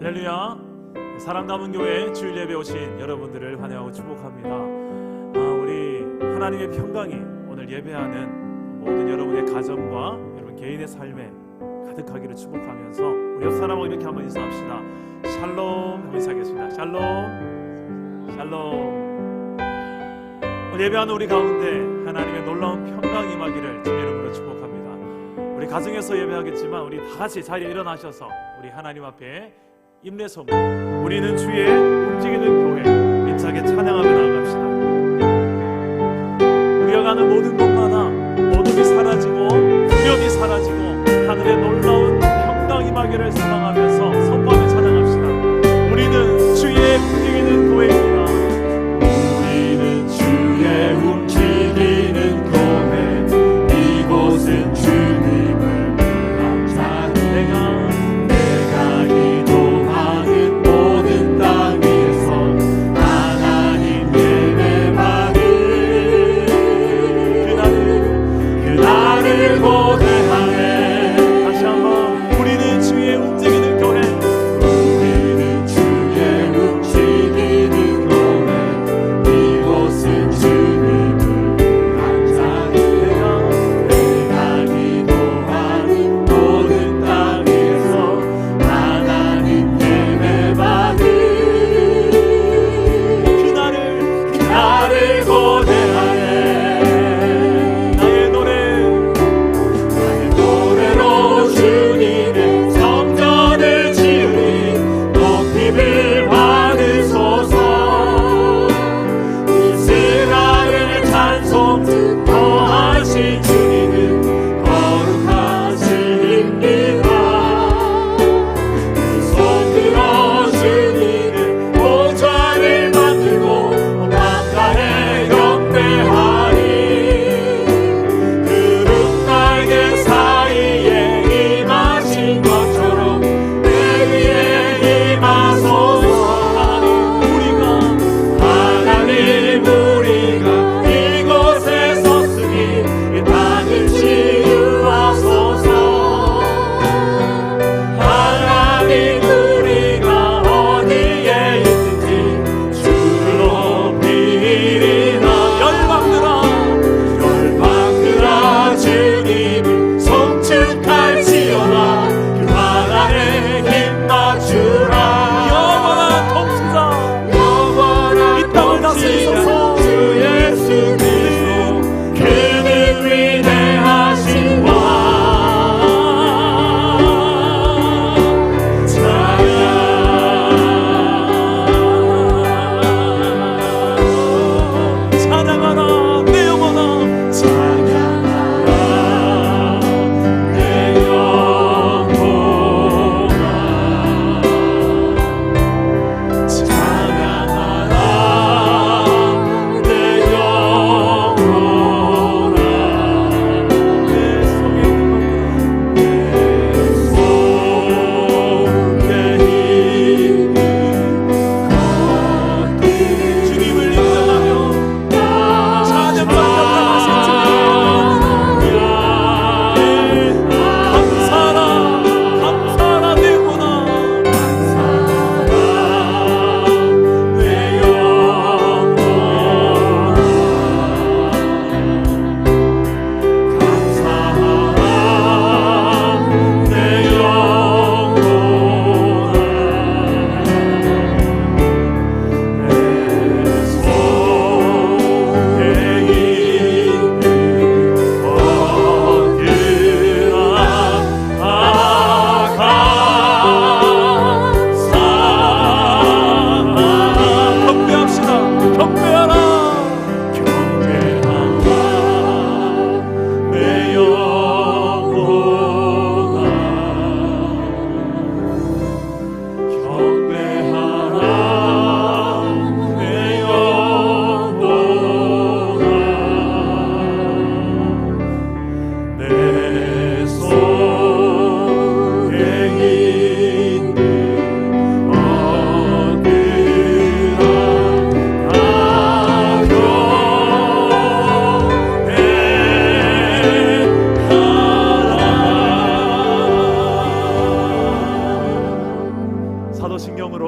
할렐루야. 사랑 담은 교회 주일 예배 오신 여러분들을 환영하고 축복합니다. 우리 하나님의 평강이 오늘 예배하는 모든 여러분의 가정과 여러분 개인의 삶에 가득하기를 축복하면서 우리 옆 사람하고 이렇게 한번 인사합시다. 샬롬 한번 인사하겠습니다. 샬롬 샬롬. 오늘 예배하는 우리 가운데 하나님의 놀라운 평강 임하기를 주의 이름으로 축복합니다. 우리 가정에서 예배하겠지만 우리 다 같이 자리에 일어나셔서 우리 하나님 앞에 임례소문, 우리는 주의 움직이는 교회 힘차게 찬양하며 나아갑시다. 우리가 가는 모든 곳마다 어둠이 사라지고 두려움이 사라지고 하늘의 놀라운 평강 임하기를 소망하면서 선포하며 찬양합시다. 우리는 주의 움직이는 교회입니다. 우리는 주의 움직이는 교회, 이곳은 주님을 위한 내가 기도하는 모든 땅 위에서 하나님 예배받을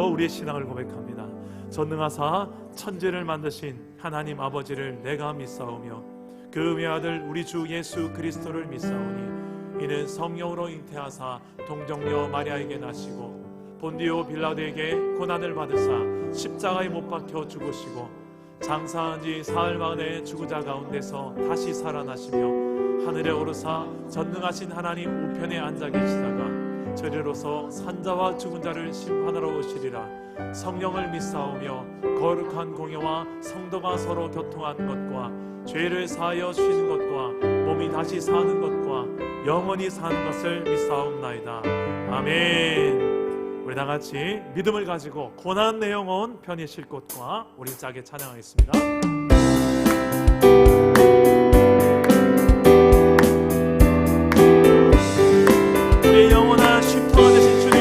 우리의 신앙을 고백합니다. 전능하사 천지를 만드신 하나님 아버지를 내가 믿사오며 그 음의 아들 우리 주 예수 그리스도를 믿사오니 이는 성령으로 잉태하사 동정녀 마리아에게 나시고 본디오 빌라도에게 고난을 받으사 십자가에 못 박혀 죽으시고 장사한 지 사흘 만에 죽은 자 가운데서 다시 살아나시며 하늘에 오르사 전능하신 하나님 우편에 앉아 계시다가 저리로서 산자와 죽은 자를 심판하러 오시리라. 성령을 믿사오며 거룩한 공예와 성도가 서로 교통한 것과 죄를 사하여 쉬는 것과 몸이 다시 사는 것과 영원히 사는 것을 믿사옵나이다. 아멘. 우리 다같이 믿음을 가지고 고난 내 영혼 편히 쉴 곳과 우리 짝에 찬양하겠습니다. 우리 영원한 쉼터 되신 주님,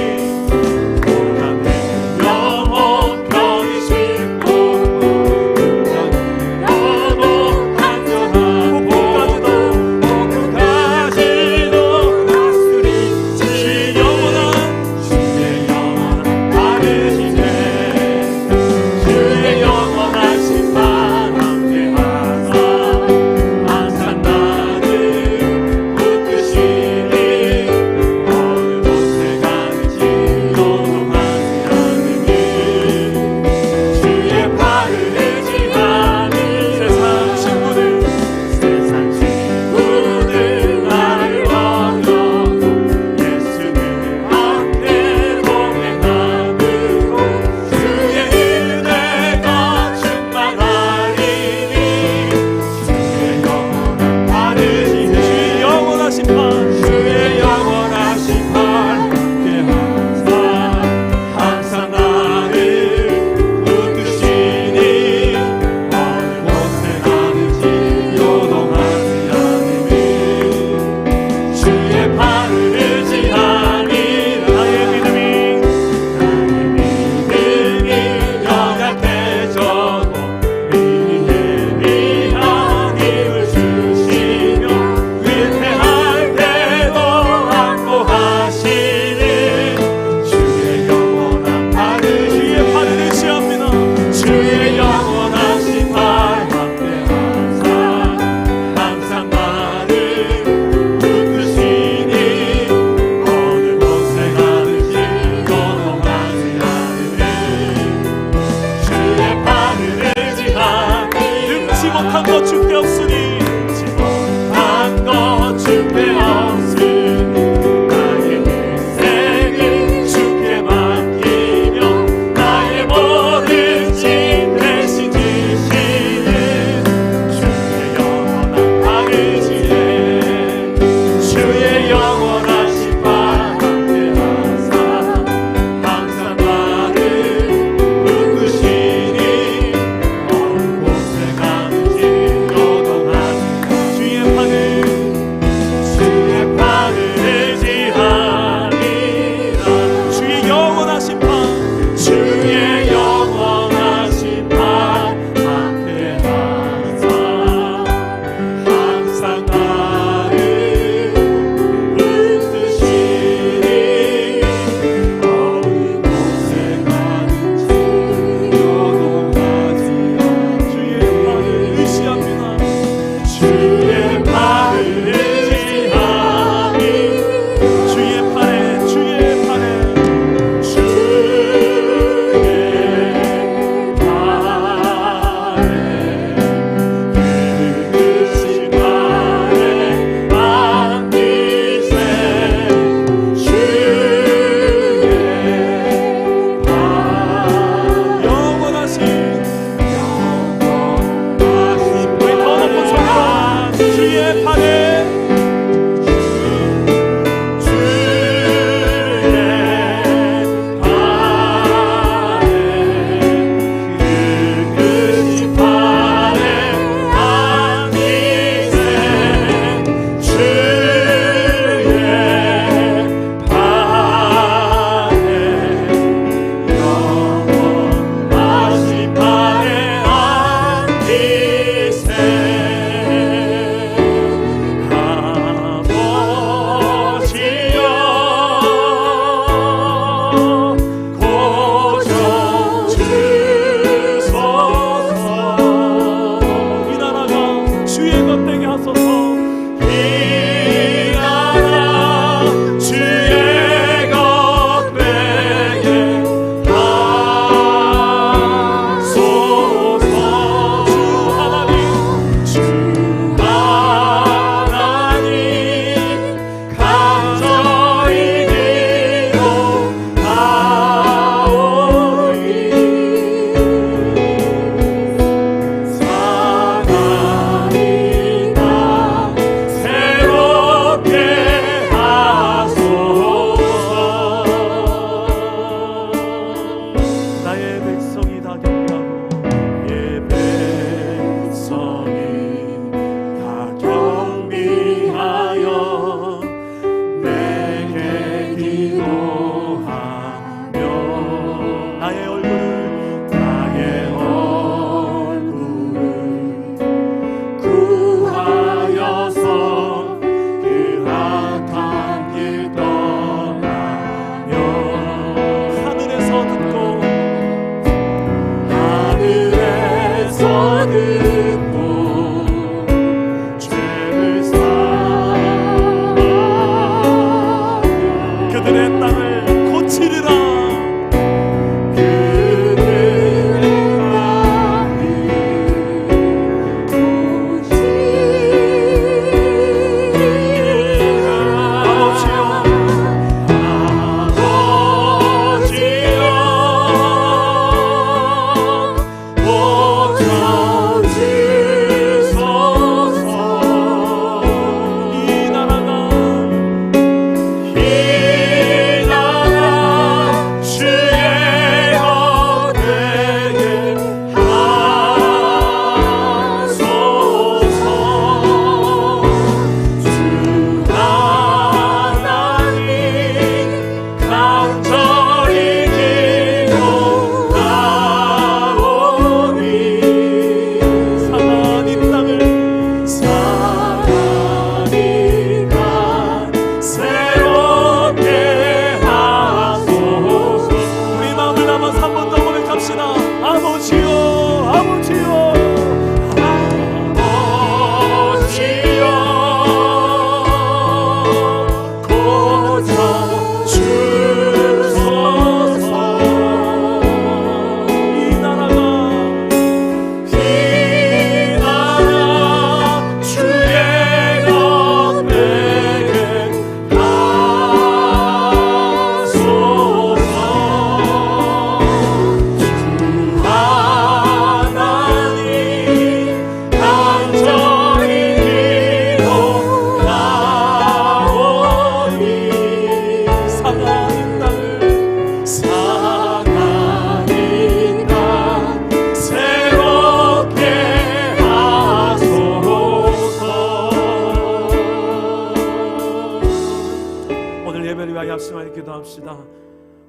합심하여 기도합시다.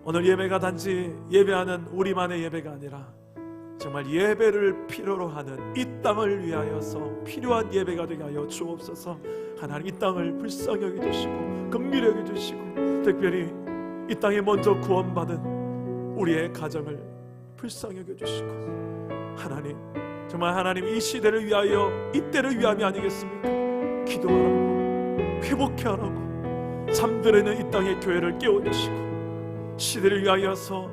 오늘 예배가 단지 예배하는 우리만의 예배가 아니라 정말 예배를 필요로 하는 이 땅을 위하여서 필요한 예배가 되게 하여 주옵소서. 하나님, 이 땅을 불쌍히 여겨주시고 긍휼히 여겨주시고 특별히 이 땅에 먼저 구원받은 우리의 가정을 불쌍히 여겨주시고, 하나님, 정말 하나님, 이 시대를 위하여, 이때를 위함이 아니겠습니까? 기도하라고, 회복해 하라고 잠들어있는 이 땅의 교회를 깨워주시고, 시대를 위하여서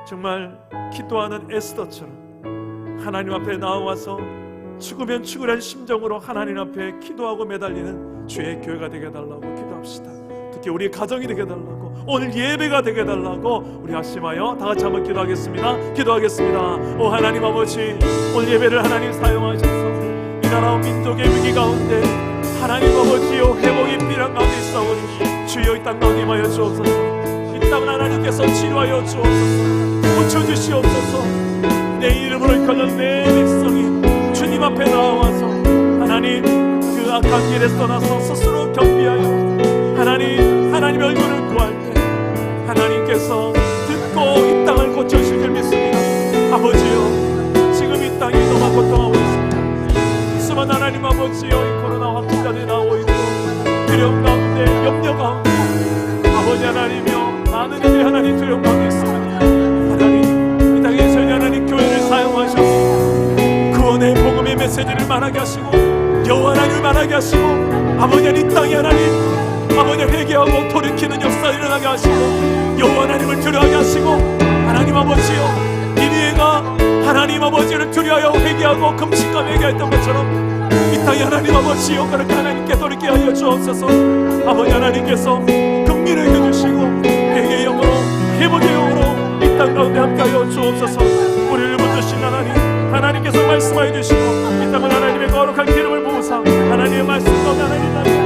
정말 기도하는 에스더처럼 하나님 앞에 나와서 죽으면 죽으라는 심정으로 하나님 앞에 기도하고 매달리는 주의 교회가 되게 해달라고 기도합시다. 특히 우리 가정이 되게 해달라고, 오늘 예배가 되게 해달라고 우리 합심하여 다 같이 한번 기도하겠습니다. 기도하겠습니다. 오 하나님 아버지, 오늘 예배를 하나님 사용하셔서 이 나라와 민족의 위기 가운데 하나님 아버지여 회복이 필요한 가운데 있사오니 주여 이 땅 가운데 임하여 주옵소서. 이 땅을 하나님께서 치료하여 주옵소서. 고쳐주시옵소서. 내 이름으로 이끌는 내 백성이 주님 앞에 나와서 하나님 그 악한 길에서 떠나서 스스로 겸비하여 하나님의 얼굴을 구할 때 하나님께서 듣고 이 땅을 고쳐주실 줄 믿습니다. 아버지여, 지금 이 땅이 너무 고통하고 있습니다. 수많은 하나님 아버지여, 이 코로나 확진자들이 나오고 있고 두려움 가운데, 염려 가운데 아버지 하나님이여, 많은 이들이 하나님 두려움 가운데 있습니다. 하나님, 이 땅에 저희 하나님 교회를 사용하셔서 구원의 복음의 메시지를 말하게 하시고 여호와 하나님을 말하게 하시고 아버지 하나님, 이 땅에 하나님 아버지 회개하고 돌이키는 역사를 일어나게 하시고 여호와 하나님을 두려워하게 하시고 하나님 아버지여, 니느웨가 하나님 아버지를 두려워하여 회개하고 금식과 회개했던 것처럼 이 땅에 하나님 아버지여 그렇게 하나님께 돌이키게 하여 주옵소서. 아버지 하나님께서 긍휼히 여겨주시고 회개의 영으로 회복의 영으로 이 땅 가운데 함께하여 주옵소서. 우리를 붙드신 하나님께서 말씀하여 주시고 이 땅은 하나님의 거룩한 기름을 부으사 하나님의 말씀 가운데 하나님 나라에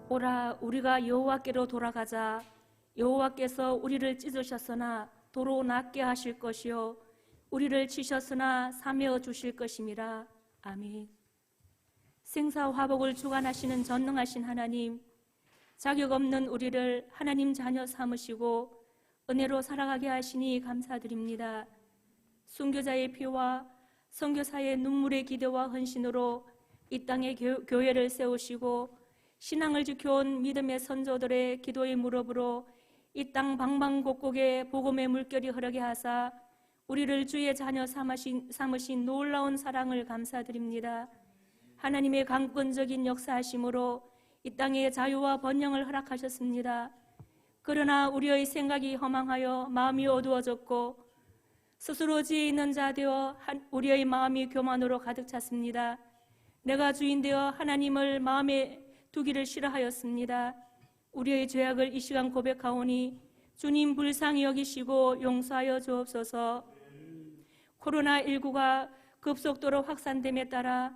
오라, 우리가 여호와께로 돌아가자. 여호와께서 우리를 찢으셨으나 도로 낫게 하실 것이요 우리를 치셨으나 사며 주실 것임이라. 아멘. 생사화복을 주관하시는 전능하신 하나님, 자격 없는 우리를 하나님 자녀 삼으시고 은혜로 살아가게 하시니 감사드립니다. 순교자의 피와 선교사의 눈물의 기도와 헌신으로 이 땅에 교회를 세우시고 신앙을 지켜온 믿음의 선조들의 기도의 무릎으로 이 땅 방방곡곡에 복음의 물결이 흐르게 하사 우리를 주의 자녀 삼으신 놀라운 사랑을 감사드립니다. 하나님의 강권적인 역사하심으로 이 땅에 자유와 번영을 허락하셨습니다. 그러나 우리의 생각이 허망하여 마음이 어두워졌고 스스로 지혜 있는 자 되어 우리의 마음이 교만으로 가득 찼습니다. 내가 주인 되어 하나님을 마음에 두기를 싫어하였습니다. 우리의 죄악을 이 시간 고백하오니 주님 불쌍히 여기시고 용서하여 주옵소서. 코로나19가 급속도로 확산됨에 따라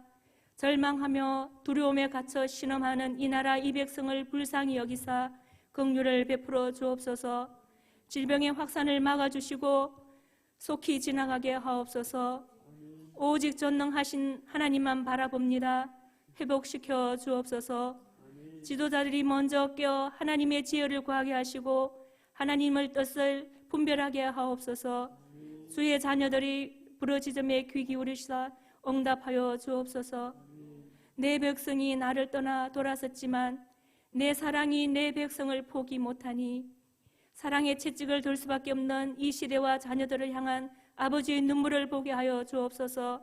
절망하며 두려움에 갇혀 신음하는 이 나라 이 백성을 불쌍히 여기사 긍휼을 베풀어 주옵소서. 질병의 확산을 막아주시고 속히 지나가게 하옵소서. 오직 전능하신 하나님만 바라봅니다. 회복시켜 주옵소서. 지도자들이 먼저 깨어 하나님의 지혜를 구하게 하시고 하나님의 뜻을 분별하게 하옵소서. 주의 자녀들이 부르짖음에 귀 기울이시사 응답하여 주옵소서. 내 백성이 나를 떠나 돌아섰지만 내 사랑이 내 백성을 포기 못하니 사랑의 채찍을 들 수밖에 없는 이 시대와 자녀들을 향한 아버지의 눈물을 보게 하여 주옵소서.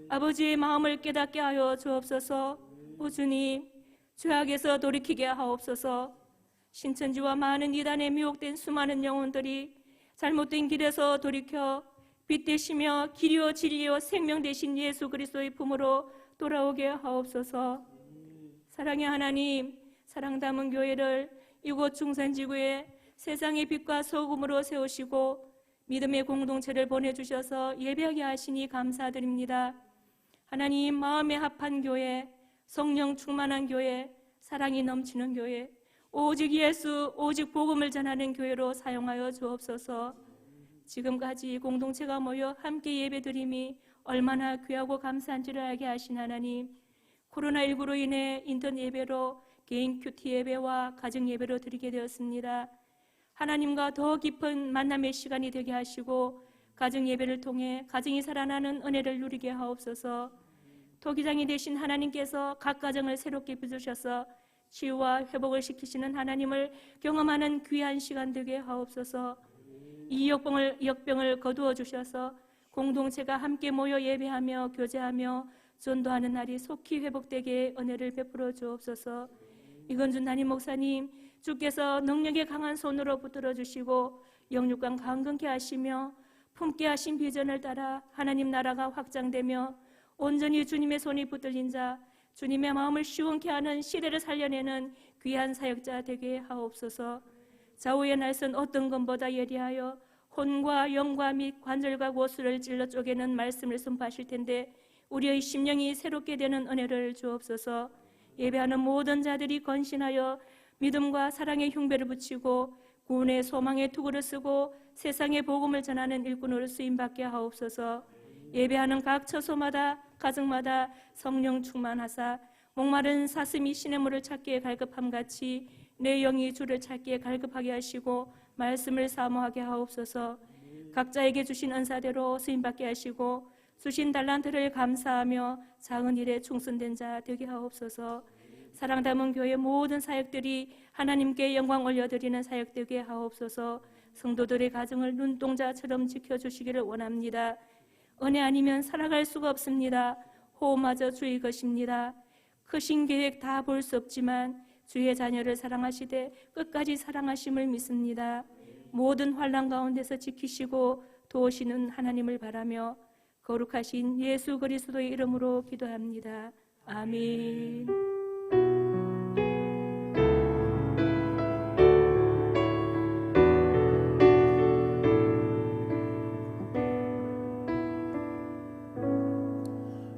아버지의 마음을 깨닫게 하여 주옵소서. 오 주님, 죄악에서 돌이키게 하옵소서. 신천지와 많은 이단에 미혹된 수많은 영혼들이 잘못된 길에서 돌이켜 빛 되시며 길이요 진리요 생명 되신 예수 그리스도의 품으로 돌아오게 하옵소서. 사랑의 하나님, 사랑 담은 교회를 이곳 중산지구에 세상의 빛과 소금으로 세우시고 믿음의 공동체를 보내주셔서 예배하게 하시니 감사드립니다. 하나님, 마음에 합한 교회, 성령 충만한 교회, 사랑이 넘치는 교회, 오직 예수, 오직 복음을 전하는 교회로 사용하여 주옵소서. 지금까지 공동체가 모여 함께 예배드림이 얼마나 귀하고 감사한지를 알게 하신 하나님, 코로나19로 인해 인터넷 예배로 개인 큐티 예배와 가정 예배로 드리게 되었습니다. 하나님과 더 깊은 만남의 시간이 되게 하시고 가정 예배를 통해 가정이 살아나는 은혜를 누리게 하옵소서. 토기장이 되신 하나님께서 각 가정을 새롭게 빚으셔서 치유와 회복을 시키시는 하나님을 경험하는 귀한 시간 되게 하옵소서. 이 역병을 거두어 주셔서 공동체가 함께 모여 예배하며 교제하며 전도하는 날이 속히 회복되게 은혜를 베풀어 주옵소서. 이건준 담임 목사님, 주께서 능력의 강한 손으로 붙들어 주시고 영육간 강건케 하시며 품게 하신 비전을 따라 하나님 나라가 확장되며 온전히 주님의 손이 붙들린 자, 주님의 마음을 시원케 하는 시대를 살려내는 귀한 사역자 되게 하옵소서. 좌우의 날선 어떤 것보다 예리하여 혼과 영과 및 관절과 고수를 찔러 쪼개는 말씀을 선포하실 텐데 우리의 심령이 새롭게 되는 은혜를 주옵소서. 예배하는 모든 자들이 건신하여 믿음과 사랑의 흉배를 붙이고 구원의 소망의 투구를 쓰고 세상의 복음을 전하는 일꾼으로 쓰임받게 하옵소서. 예배하는 각 처소마다 가정마다 성령 충만하사 목마른 사슴이 시냇물을 찾기에 갈급함같이 내 영이 주를 찾기에 갈급하게 하시고 말씀을 사모하게 하옵소서. 각자에게 주신 은사대로 쓰임받게 하시고 주신 달란트를 감사하며 작은 일에 충성된 자 되게 하옵소서. 사랑 담은 교회 모든 사역들이 하나님께 영광 올려드리는 사역 되게 하옵소서. 성도들의 가정을 눈동자처럼 지켜주시기를 원합니다. 은혜 아니면 살아갈 수가 없습니다. 호흡마저 주의 것입니다. 크신 계획 다 볼 수 없지만 주의 자녀를 사랑하시되 끝까지 사랑하심을 믿습니다. 모든 환난 가운데서 지키시고 도우시는 하나님을 바라며 거룩하신 예수 그리스도의 이름으로 기도합니다. 아멘.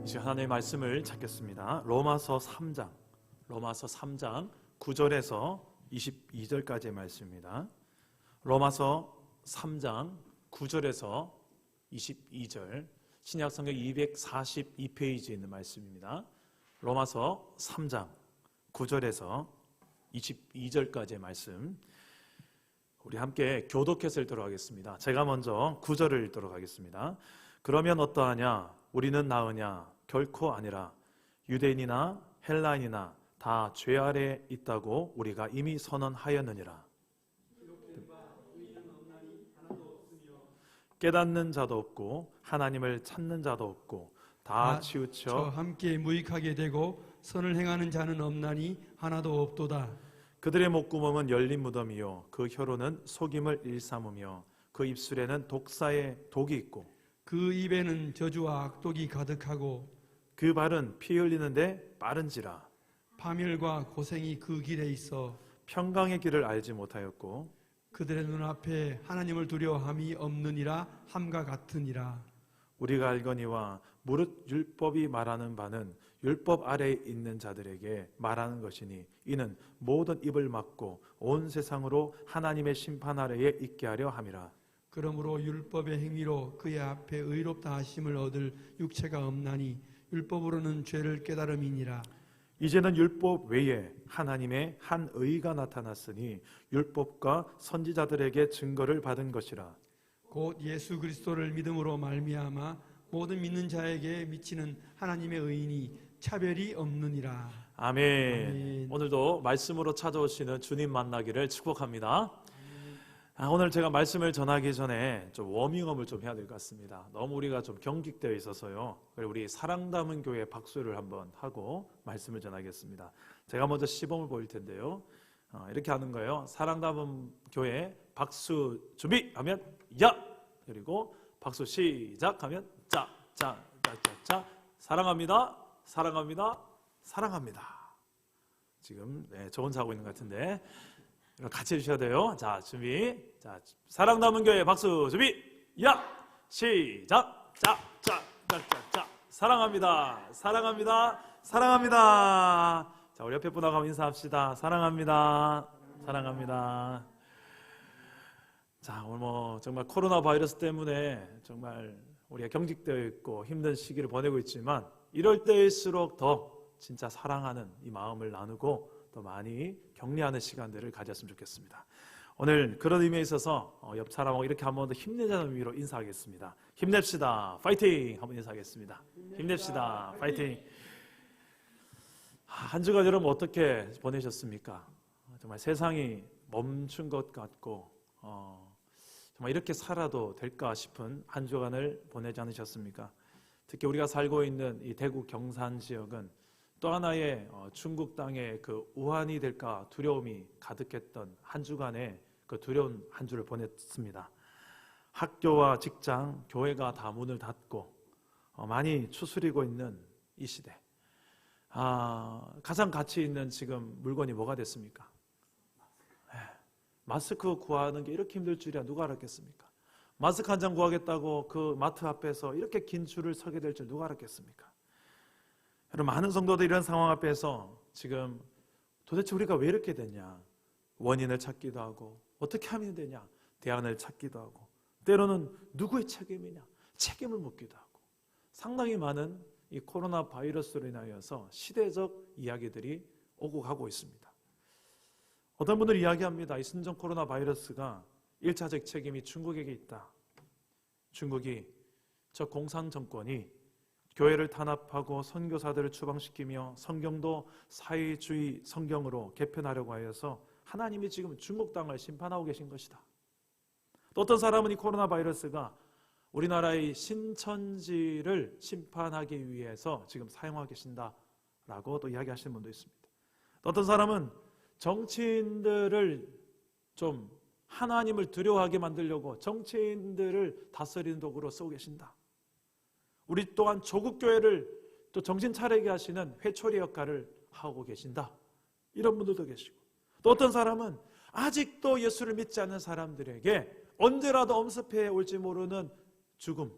이제 하나님의 말씀을 찾겠습니다. 로마서 3장 9절에서 22절까지의 말씀입니다. 로마서 3장 9절에서 22절, 신약성경 242페이지에 있는 말씀입니다. 로마서 3장 9절에서 22절까지의 말씀, 우리 함께 교독해서 읽도록 하겠습니다. 제가 먼저 9절을 읽도록 하겠습니다. 그러면 어떠하냐? 우리는 나으냐? 결코 아니라. 유대인이나 헬라인이나 다 죄 아래 있다고 우리가 이미 선언하였느니라. 깨닫는 자도 없고 하나님을 찾는 자도 없고 다 치우쳐 함께 무익하게 되고 선을 행하는 자는 없나니 하나도 없도다. 그들의 목구멍은 열린 무덤이요 그 혀로는 속임을 일삼으며 그 입술에는 독사의 독이 있고 그 입에는 저주와 악독이 가득하고 그 발은 피 흘리는데 빠른지라. 파멸과 고생이 그 길에 있어 평강의 길을 알지 못하였고 그들의 눈앞에 하나님을 두려워함이 없느니라 함과 같으니라. 우리가 알거니와 무릇 율법이 말하는 바는 율법 아래에 있는 자들에게 말하는 것이니 이는 모든 입을 막고 온 세상으로 하나님의 심판 아래에 있게 하려 함이라. 그러므로 율법의 행위로 그의 앞에 의롭다 하심을 얻을 육체가 없나니 율법으로는 죄를 깨달음이니라. 이제는 율법 외에 하나님의 한 의가 나타났으니 율법과 선지자들에게 증거를 받은 것이라. 곧 예수 그리스도를 믿음으로 말미암아 모든 믿는 자에게 미치는 하나님의 의인이 차별이 없느니라. 아멘. 아멘. 오늘도 말씀으로 찾아오시는 주님 만나기를 축복합니다. 오늘 제가 말씀을 전하기 전에 좀 워밍업을 좀 해야 될 것 같습니다. 너무 우리가 좀 경직되어 있어서요. 우리 사랑 담은 교회 박수를 한번 하고 말씀을 전하겠습니다. 제가 먼저 시범을 보일 텐데요. 이렇게 하는 거예요. 사랑 담은 교회 박수 준비 하면 야! 그리고 박수 시작하면 짜! 사랑합니다. 사랑합니다. 사랑합니다. 지금 좋은 사고 있는 것 같은데 같이 해주셔야 돼요. 자, 준비. 자, 사랑 담은 교회 박수 준비. 야! 시작. 자. 사랑합니다. 사랑합니다. 사랑합니다. 자, 우리 옆에 분하고 인사합시다. 사랑합니다. 사랑합니다. 자, 오늘 정말 코로나 바이러스 때문에 정말 우리가 경직되어 있고 힘든 시기를 보내고 있지만 이럴 때일수록 더 진짜 사랑하는 이 마음을 나누고 더 많이 격려하는 시간들을 가졌으면 좋겠습니다. 오늘 그런 의미에 있어서 옆 사람하고 이렇게 한번 더 힘내자는 의미로 인사하겠습니다. 힘냅시다. 파이팅! 한번 인사하겠습니다. 힘냅시다. 파이팅! 한 주간 여러분 어떻게 보내셨습니까? 정말 세상이 멈춘 것 같고 정말 이렇게 살아도 될까 싶은 한 주간을 보내지 않으셨습니까? 특히 우리가 살고 있는 이 대구 경산 지역은 또 하나의 중국 땅의 그 우환이 될까 두려움이 가득했던 한 주간의 그 두려운 한 주를 보냈습니다. 학교와 직장, 교회가 다 문을 닫고 많이 추스리고 있는 이 시대. 가장 가치 있는 지금 물건이 뭐가 됐습니까? 마스크 구하는 게 이렇게 힘들 줄이야 누가 알았겠습니까? 마스크 한 장 구하겠다고 그 마트 앞에서 이렇게 긴 줄을 서게 될 줄 누가 알았겠습니까? 여러분, 많은 성도들 이런 상황 앞에서 지금 도대체 우리가 왜 이렇게 됐냐? 원인을 찾기도 하고 어떻게 하면 되냐? 대안을 찾기도 하고 때로는 누구의 책임이냐? 책임을 묻기도 하고 상당히 많은 이 코로나 바이러스로 인하여서 시대적 이야기들이 오고 가고 있습니다. 어떤 분들이 이야기합니다. 이 신종 코로나 바이러스가 1차적 책임이 중국에게 있다. 중국이 저 공산 정권이 교회를 탄압하고 선교사들을 추방시키며 성경도 사회주의 성경으로 개편하려고 하여서 하나님이 지금 중국 땅을 심판하고 계신 것이다. 또 어떤 사람은 이 코로나 바이러스가 우리나라의 신천지를 심판하기 위해서 지금 사용하고 계신다라고 또 이야기하시는 분도 있습니다. 또 어떤 사람은 정치인들을 좀 하나님을 두려워하게 만들려고 정치인들을 다스리는 도구로 쓰고 계신다. 우리 또한 조국 교회를 또 정신 차리게 하시는 회초리 역할을 하고 계신다. 이런 분들도 계시고 또 어떤 사람은 아직도 예수를 믿지 않는 사람들에게 언제라도 엄습해 올지 모르는 죽음.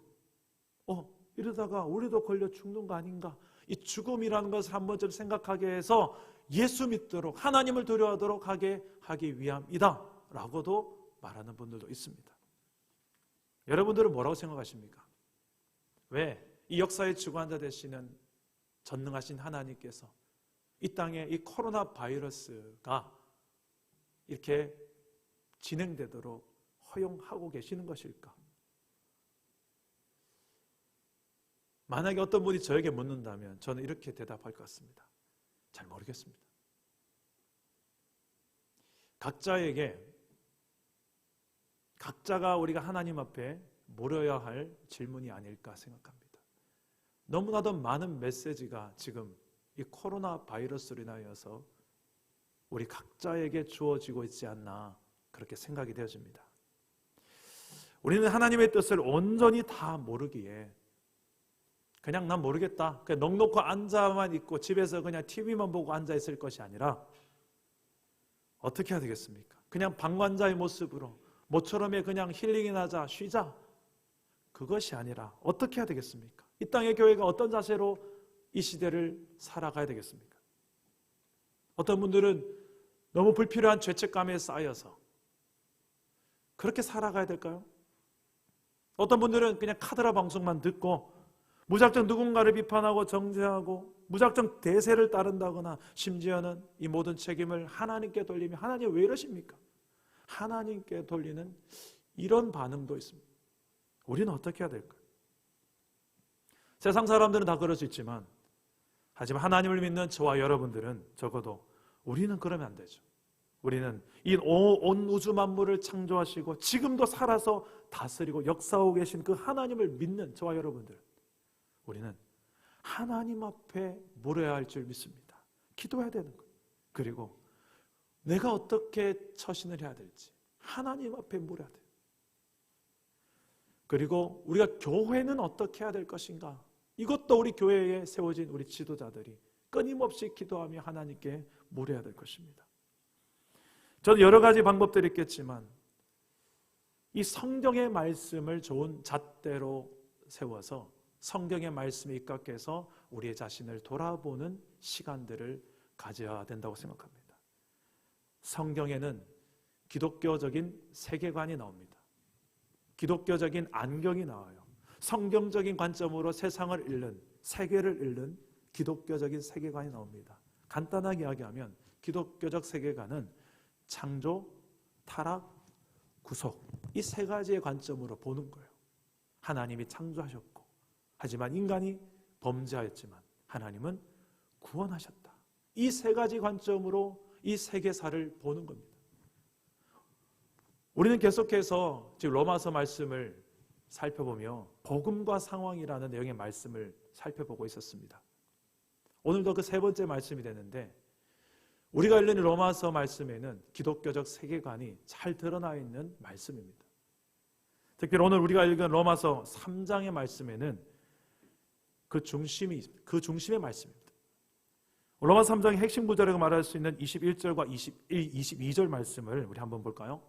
이러다가 우리도 걸려 죽는 거 아닌가? 이 죽음이라는 것을 한 번쯤 생각하게 해서 예수 믿도록 하나님을 두려워하도록 하기 위함이다 라고도 말하는 분들도 있습니다. 여러분들은 뭐라고 생각하십니까? 왜 이 역사의 주관자 되시는 전능하신 하나님께서 이 땅에 이 코로나 바이러스가 이렇게 진행되도록 허용하고 계시는 것일까? 만약에 어떤 분이 저에게 묻는다면 저는 이렇게 대답할 것 같습니다. 잘 모르겠습니다. 각자가 우리가 하나님 앞에 물어야 할 질문이 아닐까 생각합니다. 너무나도 많은 메시지가 지금 이 코로나 바이러스로 인하여서 우리 각자에게 주어지고 있지 않나 그렇게 생각이 되어집니다. 우리는 하나님의 뜻을 온전히 다 모르기에 그냥 난 모르겠다. 그냥 넋놓고 앉아만 있고 집에서 그냥 TV만 보고 앉아 있을 것이 아니라 어떻게 해야 되겠습니까? 그냥 방관자의 모습으로 모처럼에 그냥 힐링이나 하자, 쉬자. 그것이 아니라 어떻게 해야 되겠습니까? 이 땅의 교회가 어떤 자세로 이 시대를 살아가야 되겠습니까? 어떤 분들은 너무 불필요한 죄책감에 쌓여서 그렇게 살아가야 될까요? 어떤 분들은 그냥 카드라 방송만 듣고 무작정 누군가를 비판하고 정죄하고 무작정 대세를 따른다거나 심지어는 이 모든 책임을 하나님께 돌리며 하나님 왜 이러십니까? 하나님께 돌리는 이런 반응도 있습니다. 우리는 어떻게 해야 될까요? 세상 사람들은 다 그럴 수 있지만 하지만 하나님을 믿는 저와 여러분들은 적어도 우리는 그러면 안 되죠. 우리는 이 온 우주 만물을 창조하시고 지금도 살아서 다스리고 역사하고 계신 그 하나님을 믿는 저와 여러분들, 우리는 하나님 앞에 물어야 할 줄 믿습니다. 기도해야 되는 거예요. 그리고 내가 어떻게 처신을 해야 될지 하나님 앞에 물어야 돼요. 그리고 우리가 교회는 어떻게 해야 될 것인가, 이것도 우리 교회에 세워진 우리 지도자들이 끊임없이 기도하며 하나님께 물어야 될 것입니다. 저는 여러 가지 방법들이 있겠지만 이 성경의 말씀을 좋은 잣대로 세워서 성경의 말씀에 입각해서 우리의 자신을 돌아보는 시간들을 가져야 된다고 생각합니다. 성경에는 기독교적인 세계관이 나옵니다. 기독교적인 안경이 나와요. 성경적인 관점으로 세상을 읽는, 세계를 읽는 기독교적인 세계관이 나옵니다. 간단하게 이야기하면 기독교적 세계관은 창조, 타락, 구속, 이 세 가지의 관점으로 보는 거예요. 하나님이 창조하셨고, 하지만 인간이 범죄하였지만 하나님은 구원하셨다. 이 세 가지 관점으로 이 세계사를 보는 겁니다. 우리는 계속해서 지금 로마서 말씀을 살펴보며 복음과 상황이라는 내용의 말씀을 살펴보고 있었습니다. 오늘도 그 세 번째 말씀이 되는데, 우리가 읽는 로마서 말씀에는 기독교적 세계관이 잘 드러나 있는 말씀입니다. 특별히 오늘 우리가 읽은 로마서 3장의 말씀에는 그 중심의 말씀입니다. 로마서 3장의 핵심 구절이라고 말할 수 있는 21절과 22절 말씀을 우리 한번 볼까요?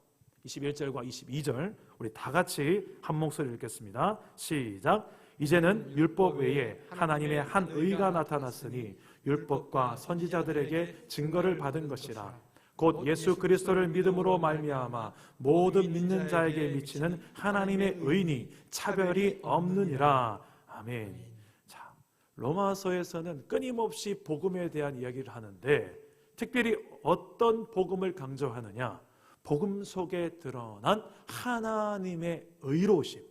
21절과 22절 우리 다 같이 한 목소리 읽겠습니다. 시작. 이제는 율법 외에 하나님의 한 의가 나타났으니 율법과 선지자들에게 증거를 받은 것이라. 곧 예수 그리스도를 믿음으로 말미암아 모든 믿는 자에게 미치는 하나님의 의니 차별이 없느니라. 아멘. 자, 로마서에서는 끊임없이 복음에 대한 이야기를 하는데, 특별히 어떤 복음을 강조하느냐? 복음 속에 드러난 하나님의 의로우심,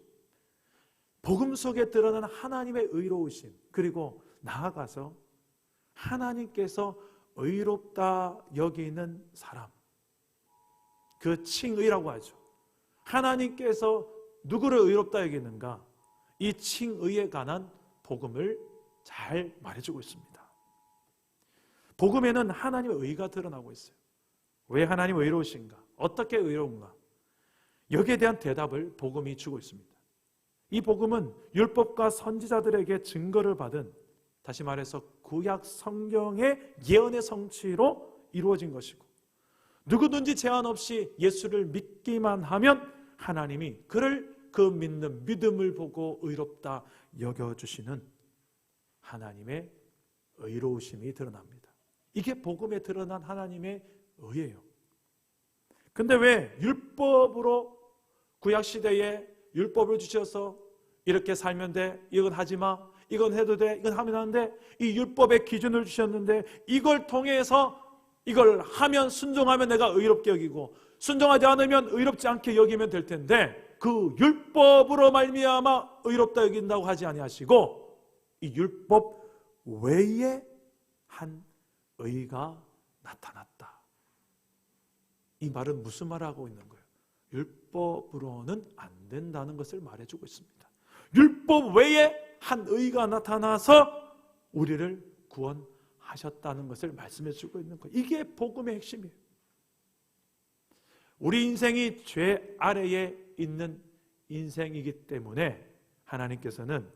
복음 속에 드러난 하나님의 의로우심, 그리고 나아가서 하나님께서 의롭다 여기는 사람, 그 칭의라고 하죠. 하나님께서 누구를 의롭다 여기는가? 이 칭의에 관한 복음을 잘 말해주고 있습니다. 복음에는 하나님의 의가 드러나고 있어요. 왜 하나님 의로우신가? 어떻게 의로운가? 여기에 대한 대답을 복음이 주고 있습니다. 이 복음은 율법과 선지자들에게 증거를 받은, 다시 말해서 구약 성경의 예언의 성취로 이루어진 것이고, 누구든지 제한 없이 예수를 믿기만 하면 하나님이 그를 그 믿는 믿음을 보고 의롭다 여겨주시는 하나님의 의로우심이 드러납니다. 이게 복음에 드러난 하나님의 의예요. 근데 왜 율법으로 구약시대에 율법을 주셔서 이렇게 살면 돼, 이건 하지 마, 이건 해도 돼, 이건 하면 안 돼, 이 율법의 기준을 주셨는데 이걸 통해서 이걸 하면, 순종하면 내가 의롭게 여기고 순종하지 않으면 의롭지 않게 여기면 될 텐데, 그 율법으로 말미암아 의롭다 여긴다고 하지 아니하시고 이 율법 외에 한 의가 나타났다. 이 말은 무슨 말을 하고 있는 거예요? 율법으로는 안 된다는 것을 말해주고 있습니다. 율법 외에 한 의가 나타나서 우리를 구원하셨다는 것을 말씀해주고 있는 거예요. 이게 복음의 핵심이에요. 우리 인생이 죄 아래에 있는 인생이기 때문에 하나님께서는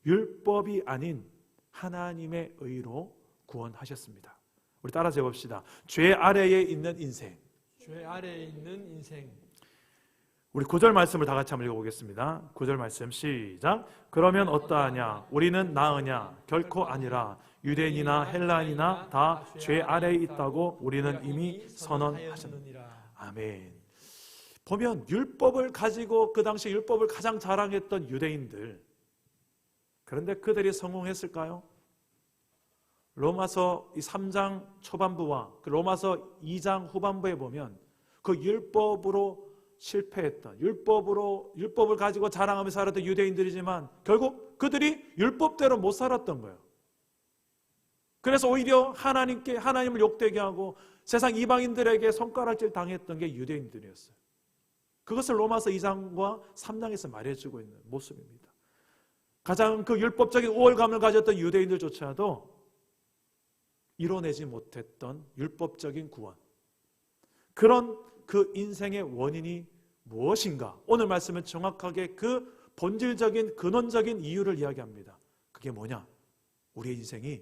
율법이 아닌 하나님의 의로 구원하셨습니다. 우리 따라 해봅시다. 죄 아래에 있는 인생. 죄 아래에 있는 인생. 우리 9절 말씀을 다 같이 한번 읽어보겠습니다. 9절 말씀 시작. 그러면 어떠하냐? 우리는 나으냐? 결코 아니라 유대인이나 헬라인이나 다 죄 아래에 있다고 우리는 이미 선언하셨느니라. 아멘. 보면 율법을 가지고 그 당시 율법을 가장 자랑했던 유대인들, 그런데 그들이 성공했을까요? 로마서 3장 초반부와 그 로마서 2장 후반부에 보면 그 율법으로 실패했던, 율법을 가지고 자랑하며 살았던 유대인들이지만 결국 그들이 율법대로 못 살았던 거예요. 그래서 오히려 하나님을 욕되게 하고 세상 이방인들에게 손가락질 당했던 게 유대인들이었어요. 그것을 로마서 2장과 3장에서 말해주고 있는 모습입니다. 가장 그 율법적인 우월감을 가졌던 유대인들조차도 이뤄내지 못했던 율법적인 구원, 그런 그 인생의 원인이 무엇인가? 오늘 말씀은 정확하게 그 본질적인 근원적인 이유를 이야기합니다. 그게 뭐냐? 우리의 인생이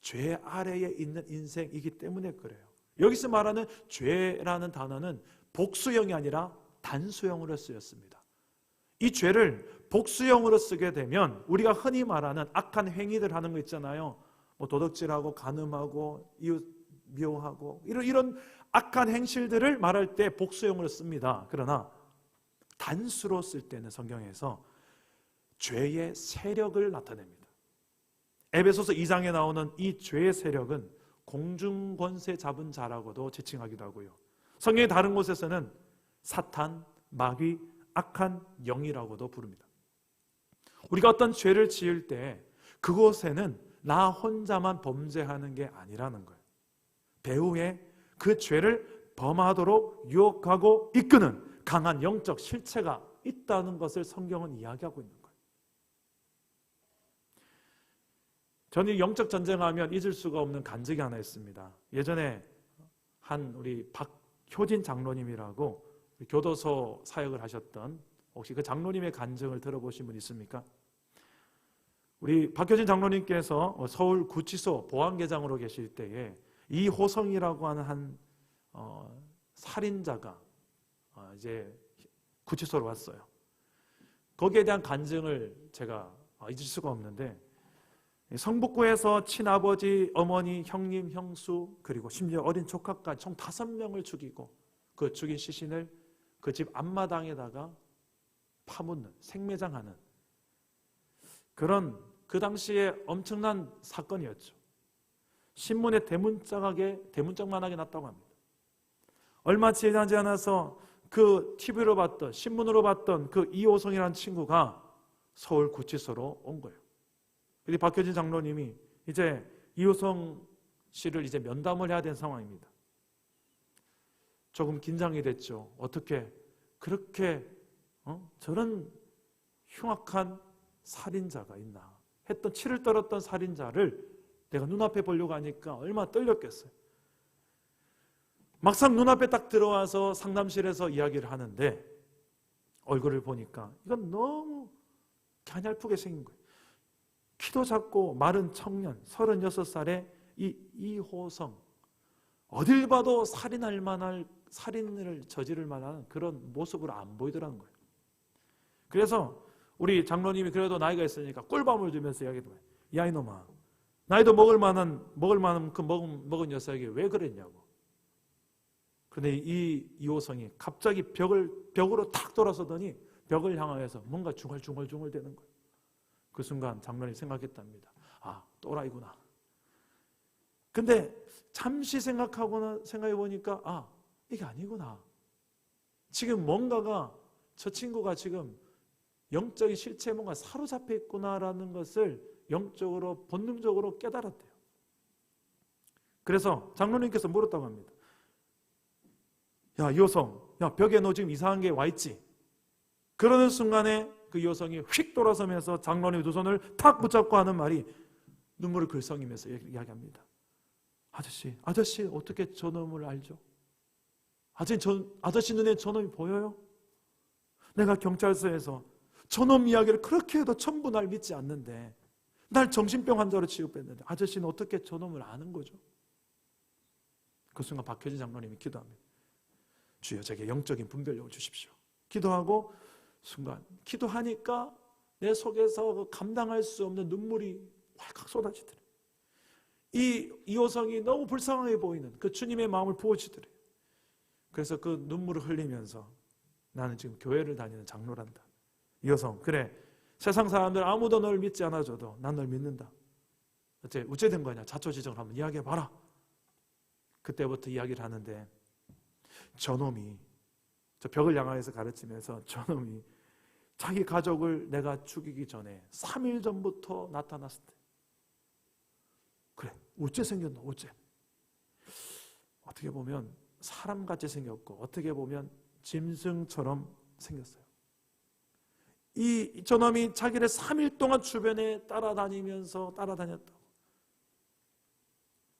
죄 아래에 있는 인생이기 때문에 그래요. 여기서 말하는 죄라는 단어는 복수형이 아니라 단수형으로 쓰였습니다. 이 죄를 복수형으로 쓰게 되면 우리가 흔히 말하는 악한 행위들 하는 거 있잖아요. 뭐 도둑질하고 간음하고 이웃 미워하고 이런 악한 행실들을 말할 때 복수형으로 씁니다. 그러나 단수로 쓸 때는 성경에서 죄의 세력을 나타냅니다. 에베소서 2장에 나오는 이 죄의 세력은 공중권세 잡은 자라고도 지칭하기도 하고요. 성경의 다른 곳에서는 사탄, 마귀, 악한 영이라고도 부릅니다. 우리가 어떤 죄를 지을 때 그곳에는 나 혼자만 범죄하는 게 아니라는 거예요. 배후에 그 죄를 범하도록 유혹하고 이끄는 강한 영적 실체가 있다는 것을 성경은 이야기하고 있는 거예요. 저는 영적 전쟁하면 잊을 수가 없는 간증이 하나 있습니다. 예전에 한 우리 박효진 장로님이라고 교도소 사역을 하셨던, 혹시 그 장로님의 간증을 들어보신 분 있습니까? 우리 박효진 장로님께서 서울 구치소 보안계장으로 계실 때에 이호성이라고 하는 한 살인자가 이제 구치소로 왔어요. 거기에 대한 간증을 제가 잊을 수가 없는데, 성북구에서 친아버지, 어머니, 형님, 형수, 그리고 심지어 어린 조카까지 총 5명을 죽이고 그 죽인 시신을 그 집 앞마당에다가 파묻는, 생매장하는 그런 그 당시에 엄청난 사건이었죠. 신문에 대문짝만하게 났다고 합니다. 얼마 지나지 않아서 그 TV로 봤던, 신문으로 봤던 그 이호성이라는 친구가 서울 구치소로 온 거예요. 그리고 박효진 장로님이 이제 이호성 씨를 이제 면담을 해야 되는 상황입니다. 조금 긴장이 됐죠. 어떻게 그렇게 저런 흉악한 살인자가 있나 했던, 치를 떨었던 살인자를 내가 눈앞에 보려고 하니까 얼마나 떨렸겠어요. 막상 눈앞에 딱 들어와서 상담실에서 이야기를 하는데 얼굴을 보니까 이건 너무 가냘프게 생긴 거예요. 키도 작고 마른 청년 36살의 이 이호성, 어딜 봐도 살인할 만할, 살인을 저지를 만한 그런 모습으로 안 보이더라는 거예요. 그래서 우리 장로님이 그래도 나이가 있으니까 꿀밤을 주면서 이야기해요. 야 이놈아, 나이도 먹을 만큼 먹은 녀석이 왜 그랬냐고. 그런데 이 이호성이 갑자기 벽으로 탁 돌아서더니 벽을 향하여서 뭔가 중얼중얼 대는 거예요. 그 순간 장로님이 생각했답니다. 아, 또라이구나. 근데 잠시 생각해 보니까 아, 이게 아니구나. 지금 뭔가가, 저 친구가 지금 영적인 실체에 뭔가 사로잡혀 있구나라는 것을 영적으로 본능적으로 깨달았대요. 그래서 장로님께서 물었다고 합니다. 야 이호성, 야 벽에 너 지금 이상한 게 와 있지? 그러는 순간에 그 여성이 휙 돌아서면서 장로님의 두 손을 탁 붙잡고 하는 말이, 눈물을 글썽이면서 이야기합니다. 아저씨 어떻게 저놈을 알죠? 아저씨 눈에 저놈이 보여요? 내가 경찰서에서 저놈 이야기를 그렇게 해도 전부 날 믿지 않는데, 날 정신병 환자로 취급했는데 아저씨는 어떻게 저놈을 아는 거죠? 그 순간 박효진 장로님이 기도합니다. 주여 제게 영적인 분별력을 주십시오. 기도하고 순간 기도하니까 내 속에서 감당할 수 없는 눈물이 활칵 쏟아지더래. 이 이호성이 너무 불쌍하게 보이는 그 주님의 마음을 부어주더래. 그래서 그 눈물을 흘리면서 나는 지금 교회를 다니는 장로란다. 이호성, 그래 세상 사람들 아무도 널 믿지 않아줘도 난 널 믿는다. 어째 된 거냐, 자초지정을 한번 이야기해봐라. 그때부터 이야기를 하는데, 저놈이, 저 벽을 향하여서 가르치면서 저놈이 자기 가족을 내가 죽이기 전에 3일 전부터 나타났을 때, 그래 어째 생겼노? 어째? 어떻게 보면 사람같이 생겼고 어떻게 보면 짐승처럼 생겼어요. 이 저놈이 자기를 3일 동안 주변에 따라다녔다고.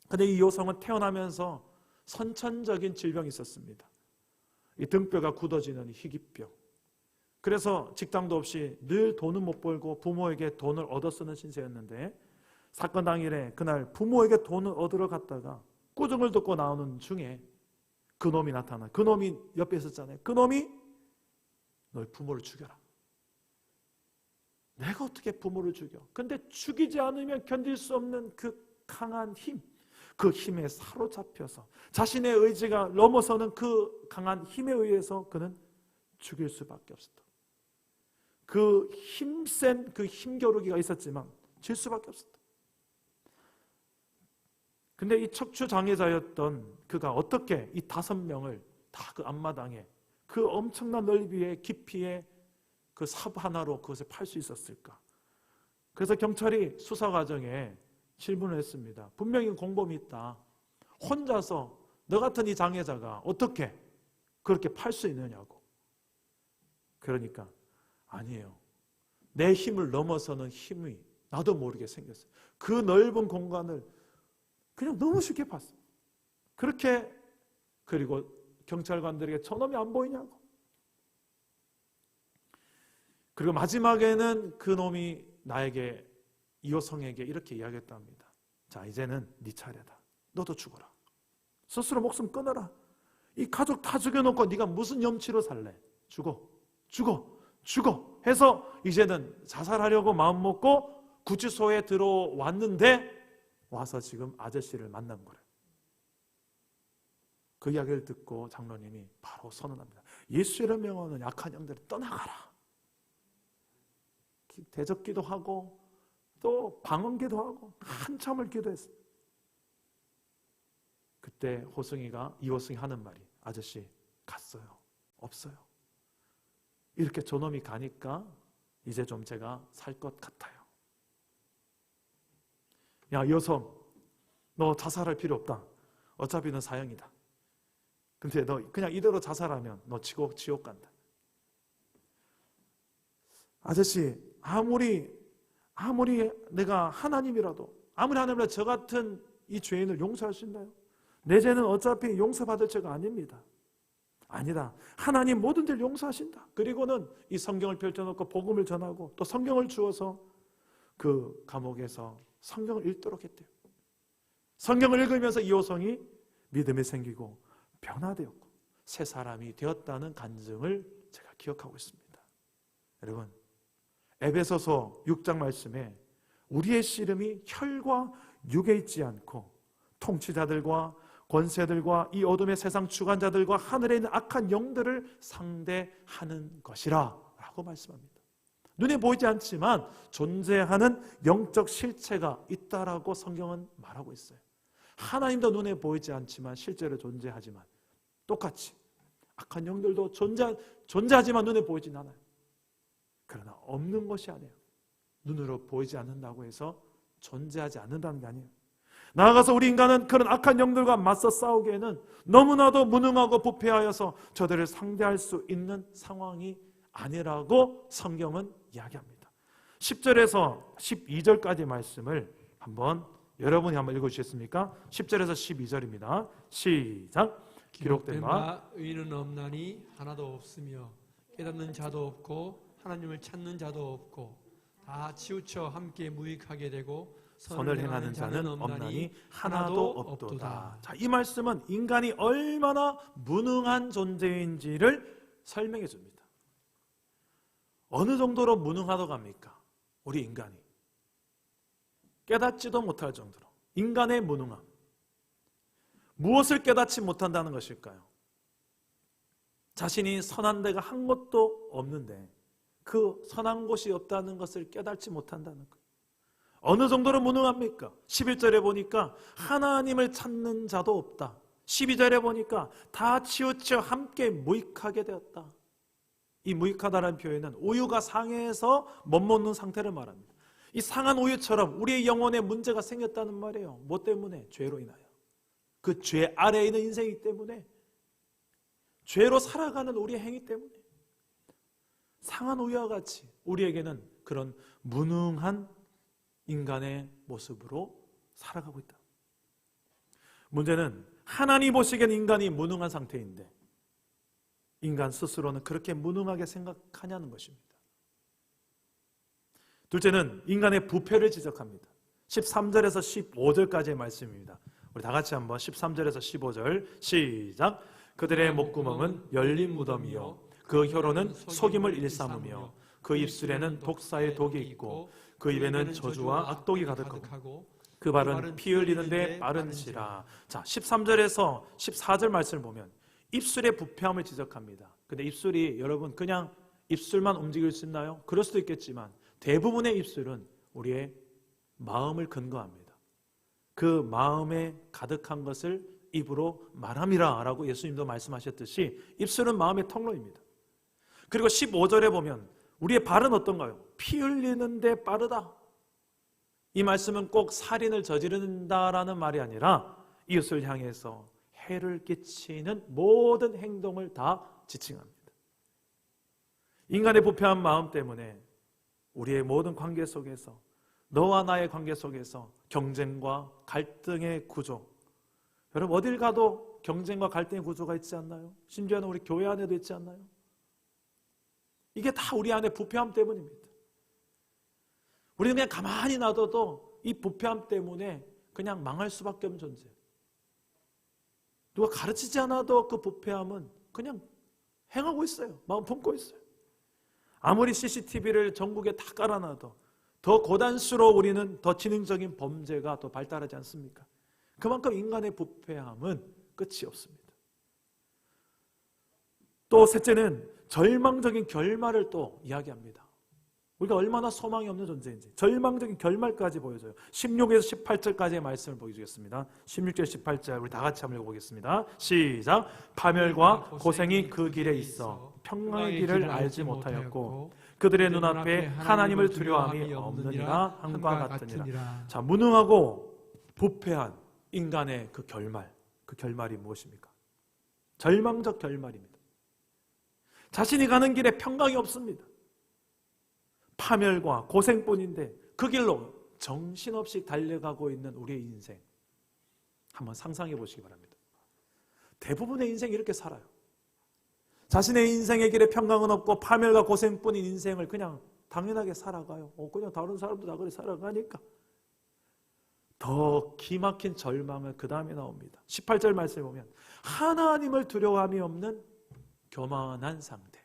근데 이 여성은 태어나면서 선천적인 질병이 있었습니다. 이 등뼈가 굳어지는 희귀병. 그래서 직장도 없이 늘 돈은 못 벌고 부모에게 돈을 얻어 쓰는 신세였는데, 사건 당일에 그날 부모에게 돈을 얻으러 갔다가 꾸중을 듣고 나오는 중에 그 놈이 나타나. 그 놈이 옆에 있었잖아요. 그 놈이 너희 부모를 죽여라. 내가 어떻게 부모를 죽여? 근데 죽이지 않으면 견딜 수 없는 그 강한 힘, 그 힘에 사로잡혀서 자신의 의지가 넘어서는 그 강한 힘에 의해서 그는 죽일 수밖에 없었다. 그 힘센 그 힘겨루기가 있었지만 질 수밖에 없었다. 근데 이 척추 장애자였던 그가 어떻게 이 5명을 다 그 앞마당에 그 엄청난 넓이의 깊이에 그 삽 하나로 그것을 팔 수 있었을까? 그래서 경찰이 수사 과정에 질문을 했습니다. 분명히 공범이 있다. 혼자서 너 같은 이 장애자가 어떻게 그렇게 팔 수 있느냐고. 그러니까 아니에요. 내 힘을 넘어서는 힘이 나도 모르게 생겼어요. 그 넓은 공간을 그냥 너무 쉽게 봤어요. 그렇게 그리고 경찰관들에게 저놈이 안 보이냐고. 그리고 마지막에는 그 놈이 나에게 이호성에게 이렇게 이야기했답니다. 자, 이제는 네 차례다. 너도 죽어라. 스스로 목숨 끊어라. 이 가족 다 죽여놓고 네가 무슨 염치로 살래? 죽어 해서 이제는 자살하려고 마음먹고 구치소에 들어왔는데 와서 지금 아저씨를 만난 거래요. 그 이야기를 듣고 장로님이 바로 선언합니다. 예수의 명하는 약한 영들을 떠나가라. 대적기도 하고 또 방언기도 하고 한참을 기도했어요. 그때 이호승이 하는 말이 아저씨 갔어요. 없어요. 이렇게 저놈이 가니까 이제 좀 제가 살 것 같아요. 야, 이호성, 너 자살할 필요 없다. 어차피 넌 사형이다. 근데 너 그냥 이대로 자살하면 너 지옥 간다. 아저씨, 아무리 내가 하나님이라도 저 같은 이 죄인을 용서할 수 있나요? 내 죄는 어차피 용서받을 죄가 아닙니다. 아니다. 하나님 모든 죄를 용서하신다. 그리고는 이 성경을 펼쳐놓고 복음을 전하고 또 성경을 주어서 그 감옥에서 성경을 읽도록 했대요. 성경을 읽으면서 이호성이 믿음이 생기고 변화되었고 새 사람이 되었다는 간증을 제가 기억하고 있습니다. 여러분, 에베소서 6장 말씀에 우리의 씨름이 혈과 육에 있지 않고 통치자들과 권세들과 이 어둠의 세상 주관자들과 하늘에 있는 악한 영들을 상대하는 것이라 라고 말씀합니다. 눈에 보이지 않지만 존재하는 영적 실체가 있다라고 성경은 말하고 있어요. 하나님도 눈에 보이지 않지만 실제로 존재하지만 똑같이 악한 영들도 존재하지만 눈에 보이진 않아요. 그러나 없는 것이 아니에요. 눈으로 보이지 않는다고 해서 존재하지 않는다는 게 아니에요. 나아가서 우리 인간은 그런 악한 영들과 맞서 싸우기에는 너무나도 무능하고 부패하여서 저들을 상대할 수 있는 상황이 아니라고 성경은 이야기합니다. 10절에서 12절까지 말씀을 여러분이 한번 읽어주시겠습니까? 10절에서 12절입니다. 시작. 기록된 바 의인은 없나니 하나도 없으며 깨닫는 자도 없고 하나님을 찾는 자도 없고 다 치우쳐 함께 무익하게 되고 선을 행하는 자는 없나니 하나도 없도다. 자, 이 말씀은 인간이 얼마나 무능한 존재인지를 설명해 줍니다. 어느 정도로 무능하다고 합니까? 우리 인간이 깨닫지도 못할 정도로 인간의 무능함. 무엇을 깨닫지 못한다는 것일까요? 자신이 선한 데가 한 곳도 없는데 그 선한 곳이 없다는 것을 깨닫지 못한다는 것. 어느 정도로 무능합니까? 11절에 보니까 하나님을 찾는 자도 없다. 12절에 보니까 다 치우쳐 함께 무익하게 되었다. 이 무익하다라는 표현은 우유가 상해서 못 먹는 상태를 말합니다. 이 상한 우유처럼 우리의 영혼에 문제가 생겼다는 말이에요. 뭐 때문에? 죄로 인하여. 그 죄 아래에 있는 인생이기 때문에, 죄로 살아가는 우리의 행위 때문에 상한 우유와 같이 우리에게는 그런 무능한 인간의 모습으로 살아가고 있다. 문제는 하나님 보시기에는 인간이 무능한 상태인데 인간 스스로는 그렇게 무능하게 생각하냐는 것입니다. 둘째는 인간의 부패를 지적합니다. 13절에서 15절까지의 말씀입니다. 우리 다 같이 한번 13절에서 15절 시작. 그들의 목구멍은 열린 무덤이요 그 혀로는 속임을 일삼으며 그 입술에는 독사의 독이 있고 그 입에는 저주와 악독이 가득하고 그 발은 피 흘리는데 빠른지라. 자, 13절에서 14절 말씀을 보면 입술의 부패함을 지적합니다. 근데 입술이 여러분 그냥 입술만 움직일 수 있나요? 그럴 수도 있겠지만 대부분의 입술은 우리의 마음을 근거합니다. 그 마음에 가득한 것을 입으로 말함이라 라고 예수님도 말씀하셨듯이 입술은 마음의 통로입니다. 그리고 15절에 보면 우리의 발은 어떤가요? 피 흘리는데 빠르다. 이 말씀은 꼭 살인을 저지른다라는 말이 아니라 이웃을 향해서 해를 끼치는 모든 행동을 다 지칭합니다. 인간의 부패한 마음 때문에 우리의 모든 관계 속에서, 너와 나의 관계 속에서 경쟁과 갈등의 구조, 여러분 어딜 가도 경쟁과 갈등의 구조가 있지 않나요? 심지어는 우리 교회 안에도 있지 않나요? 이게 다 우리 안에 부패함 때문입니다. 우리는 그냥 가만히 놔둬도 이 부패함 때문에 그냥 망할 수밖에 없는 존재. 누가 가르치지 않아도 그 부패함은 그냥 행하고 있어요. 마음 품고 있어요. 아무리 CCTV를 전국에 다 깔아놔도 더 고단수로 우리는 더 지능적인 범죄가 더 발달하지 않습니까? 그만큼 인간의 부패함은 끝이 없습니다. 또 셋째는 절망적인 결말을 또 이야기합니다. 우리가 얼마나 소망이 없는 존재인지 절망적인 결말까지 보여줘요. 16에서 18절까지의 말씀을 보여주겠습니다. 16절 18절 우리 다 같이 한번 읽어보겠습니다. 시작. 파멸과 고생이 그 길에 있어 평강의 길을 알지 못하였고 그들의 눈앞에 하나님을 두려워함이 없느니라 함과 같으니라. 자, 무능하고 부패한 인간의 그 결말이 무엇입니까? 절망적 결말입니다. 자신이 가는 길에 평강이 없습니다. 파멸과 고생뿐인데 그 길로 정신없이 달려가고 있는 우리의 인생 한번 상상해 보시기 바랍니다. 대부분의 인생이 이렇게 살아요. 자신의 인생의 길에 평강은 없고 파멸과 고생뿐인 인생을 그냥 당연하게 살아가요. 그냥 다른 사람도 다 그렇게 살아가니까. 더 기막힌 절망은 그 다음에 나옵니다. 18절 말씀에 보면 하나님을 두려워함이 없는 교만한 상태.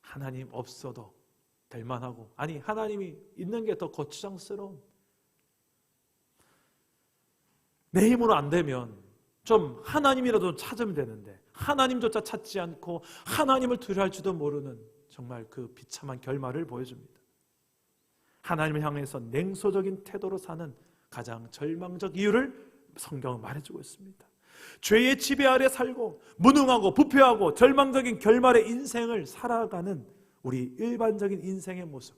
하나님 없어도 될 만하고, 아니 하나님이 있는 게 더 거추장스러운, 내 힘으로 안 되면 좀 하나님이라도 찾으면 되는데 하나님조차 찾지 않고 하나님을 두려워할 줄도 모르는 정말 그 비참한 결말을 보여줍니다. 하나님을 향해서 냉소적인 태도로 사는 가장 절망적 이유를 성경은 말해주고 있습니다. 죄의 지배 아래 살고 무능하고 부패하고 절망적인 결말의 인생을 살아가는 우리 일반적인 인생의 모습.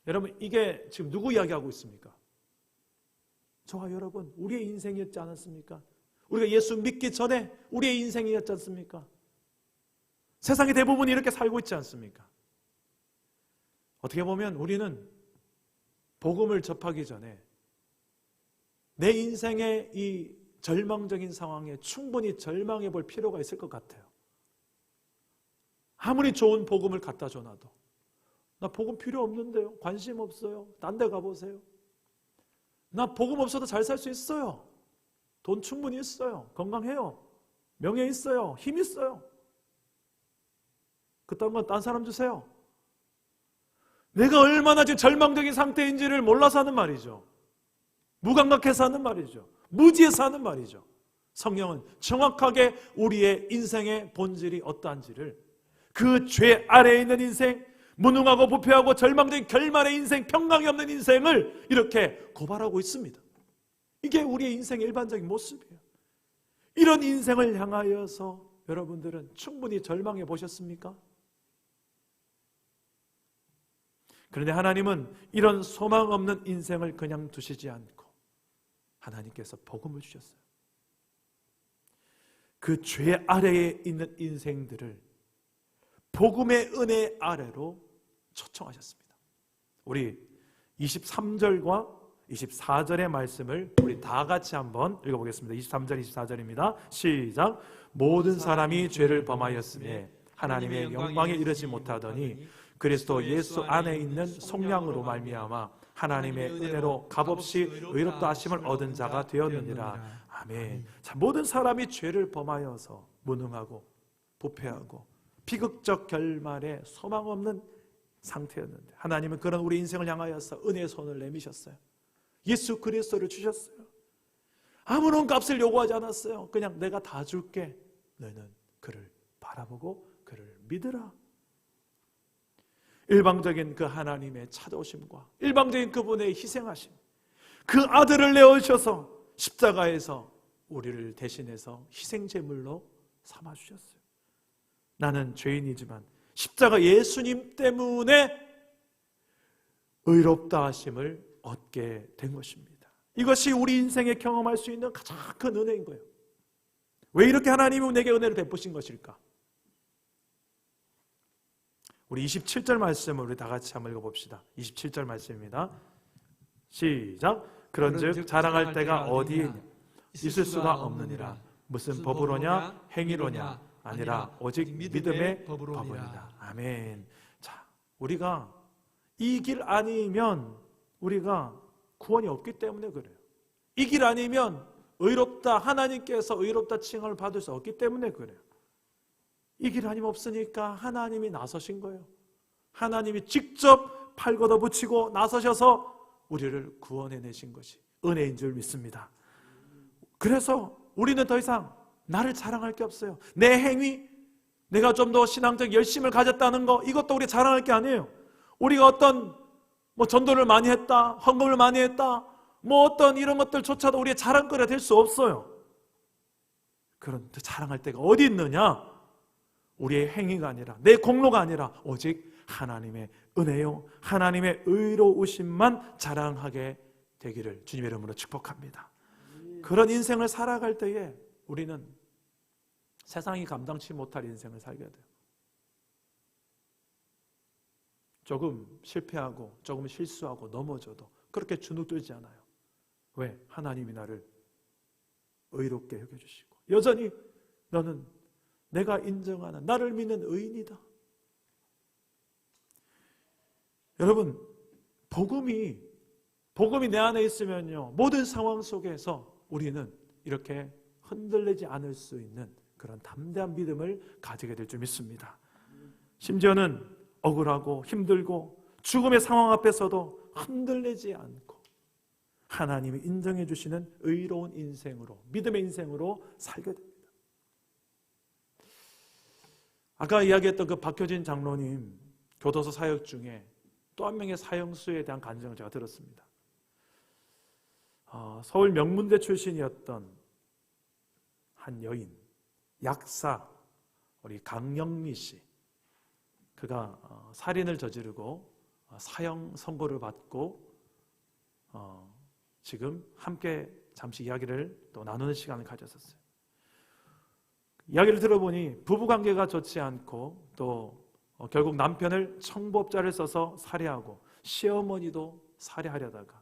여러분 이게 지금 누구 이야기하고 있습니까? 저와 여러분 우리의 인생이었지 않았습니까? 우리가 예수 믿기 전에 우리의 인생이었지 않습니까? 세상의 대부분이 이렇게 살고 있지 않습니까? 어떻게 보면 우리는 복음을 접하기 전에 내 인생의 이 절망적인 상황에 충분히 절망해 볼 필요가 있을 것 같아요. 아무리 좋은 복음을 갖다 줘놔도 나 복음 필요 없는데요. 관심 없어요. 딴 데 가보세요. 나 복음 없어도 잘 살 수 있어요. 돈 충분히 있어요. 건강해요. 명예 있어요. 힘 있어요. 그딴 건 딴 사람 주세요. 내가 얼마나 지금 절망적인 상태인지를 몰라서 하는 말이죠. 무감각해서 하는 말이죠. 무지해서 하는 말이죠. 성경은 정확하게 우리의 인생의 본질이 어떠한지를, 그 죄 아래에 있는 인생, 무능하고 부패하고 절망적인 결말의 인생, 평강이 없는 인생을 이렇게 고발하고 있습니다. 이게 우리의 인생의 일반적인 모습이에요. 이런 인생을 향하여서 여러분들은 충분히 절망해 보셨습니까? 그런데 하나님은 이런 소망 없는 인생을 그냥 두시지 않고 하나님께서 복음을 주셨어요. 그 죄 아래에 있는 인생들을 복음의 은혜 아래로 초청하셨습니다. 우리 23절과 24절의 말씀을 우리 다 같이 한번 읽어보겠습니다. 23절, 24절입니다. 시작. 모든 사람이 죄를 범하였으며 하나님의 영광에 이르지 못하더니 그리스도 예수 안에 있는 속량으로 말미암아 하나님의 은혜로 값없이 의롭다 하심을 얻은 자가 되었느니라. 아멘. 자, 모든 사람이 죄를 범하여서 무능하고 부패하고 비극적 결말에 소망 없는 상태였는데 하나님은 그런 우리 인생을 향하여서 은혜의 손을 내미셨어요. 예수 그리스도를 주셨어요. 아무런 값을 요구하지 않았어요. 그냥 내가 다 줄게. 너는 그를 바라보고 그를 믿으라. 일방적인 그 하나님의 찾아오심과 일방적인 그분의 희생하심, 그 아들을 내어주셔서 십자가에서 우리를 대신해서 희생제물로 삼아주셨어요. 나는 죄인이지만 십자가 예수님 때문에 의롭다 하심을 얻게 된 것입니다. 이것이 우리 인생에 경험할 수 있는 가장 큰 은혜인 거예요. 왜 이렇게 하나님이 내게 은혜를 베푸신 것일까? 우리 27절 말씀을 우리 다 같이 한번 읽어봅시다. 27절 말씀입니다. 시작. 그런즉 자랑할 때가 어디에 있을 수가 없느니라. 무슨 법으로냐 행위로냐 아니라 오직 믿음의 법으로니라. 아멘. 자, 우리가 이 길 아니면 우리가 구원이 없기 때문에 그래요. 이 길 아니면 의롭다, 하나님께서 의롭다 칭함을 받을 수 없기 때문에 그래요. 이 길 아니면 없으니까 하나님이 나서신 거예요. 하나님이 직접 팔 걷어붙이고 나서셔서 우리를 구원해내신 것이 은혜인 줄 믿습니다. 그래서 우리는 더 이상 나를 자랑할 게 없어요. 내 행위, 내가 좀 더 신앙적 열심을 가졌다는 거, 이것도 우리 자랑할 게 아니에요. 우리가 어떤 전도를 많이 했다, 헌금을 많이 했다, 어떤 이런 것들조차도 우리의 자랑거리가 될 수 없어요. 그런데 자랑할 때가 어디 있느냐? 우리의 행위가 아니라, 내 공로가 아니라 오직 하나님의 은혜요, 하나님의 의로우심만 자랑하게 되기를 주님의 이름으로 축복합니다. 그런 인생을 살아갈 때에 우리는 세상이 감당치 못할 인생을 살게 돼요. 조금 실패하고 조금 실수하고 넘어져도 그렇게 주눅들지 않아요. 왜? 하나님이 나를 의롭게 여겨주시고 여전히 너는 내가 인정하는 나를 믿는 의인이다. 여러분, 복음이 내 안에 있으면요, 모든 상황 속에서 우리는 이렇게 흔들리지 않을 수 있는 그런 담대한 믿음을 가지게 될 줄 믿습니다. 심지어는 억울하고 힘들고 죽음의 상황 앞에서도 흔들리지 않고 하나님이 인정해 주시는 의로운 인생으로, 믿음의 인생으로 살게 됩니다. 아까 이야기했던 그 박효진 장로님 교도소 사역 중에 또 한 명의 사형수에 대한 간증을 제가 들었습니다. 서울 명문대 출신이었던 한 여인, 약사 우리 강영미 씨, 그가 살인을 저지르고 사형 선고를 받고 지금 함께 잠시 이야기를 또 나누는 시간을 가졌었어요. 이야기를 들어보니 부부관계가 좋지 않고 또 결국 남편을 청부업자를 써서 살해하고 시어머니도 살해하려다가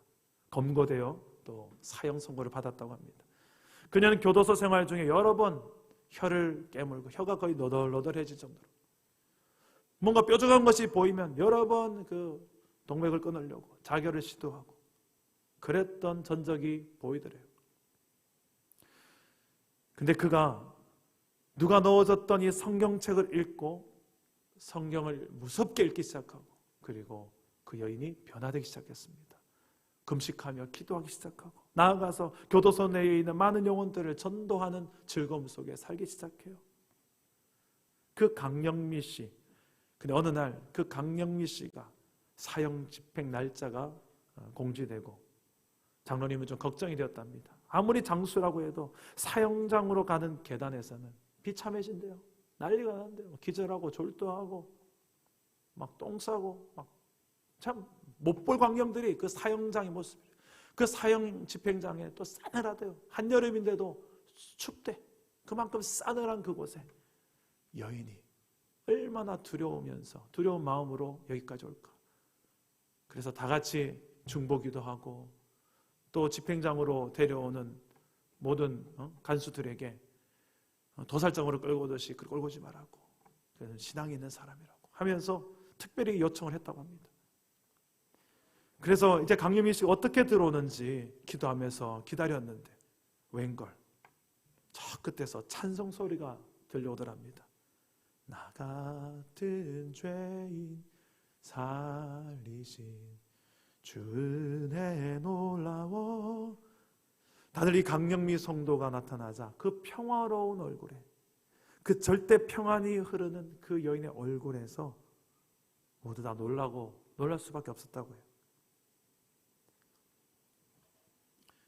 검거되어 또 사형 선고를 받았다고 합니다. 그녀는 교도소 생활 중에 여러 번 혀를 깨물고 혀가 거의 너덜너덜해질 정도로 뭔가 뾰족한 것이 보이면 여러 번 그 동맥을 끊으려고 자결을 시도하고 그랬던 전적이 보이더래요. 근데 그가 누가 넣어줬던 이 성경책을 읽고 성경을 무섭게 읽기 시작하고 그리고 그 여인이 변화되기 시작했습니다. 금식하며 기도하기 시작하고 나아가서 교도소 내에 있는 많은 영혼들을 전도하는 즐거움 속에 살기 시작해요. 그 강영미 씨, 근데 어느 날 그 강영미 씨가 사형 집행 날짜가 공지되고 장로님은 좀 걱정이 되었답니다. 아무리 장수라고 해도 사형장으로 가는 계단에서는 비참해진대요. 난리가 난대요. 기절하고 졸도하고 막 똥 싸고 막 참 못 볼 광경들이 그 사형장의 모습이에요. 그 사형 집행장에 또 싸늘하대요. 한여름인데도 춥대. 그만큼 싸늘한 그곳에 여인이 얼마나 두려우면서 두려운 마음으로 여기까지 올까. 그래서 다 같이 중보기도 하고 또 집행장으로 데려오는 모든 간수들에게 도살장으로 끌고 오듯이 끌고 오지 말라고, 그는 신앙이 있는 사람이라고 하면서 특별히 요청을 했다고 합니다. 그래서 이제 강유미 씨가 어떻게 들어오는지 기도하면서 기다렸는데 웬걸 저 끝에서 찬송 소리가 들려오더랍니다. 나 같은 죄인 살리신 주 은혜 놀라워. 다들 이 강영미 성도가 나타나자 그 평화로운 얼굴에, 그 절대 평안이 흐르는 그 여인의 얼굴에서 모두 다 놀랄 수밖에 없었다고요.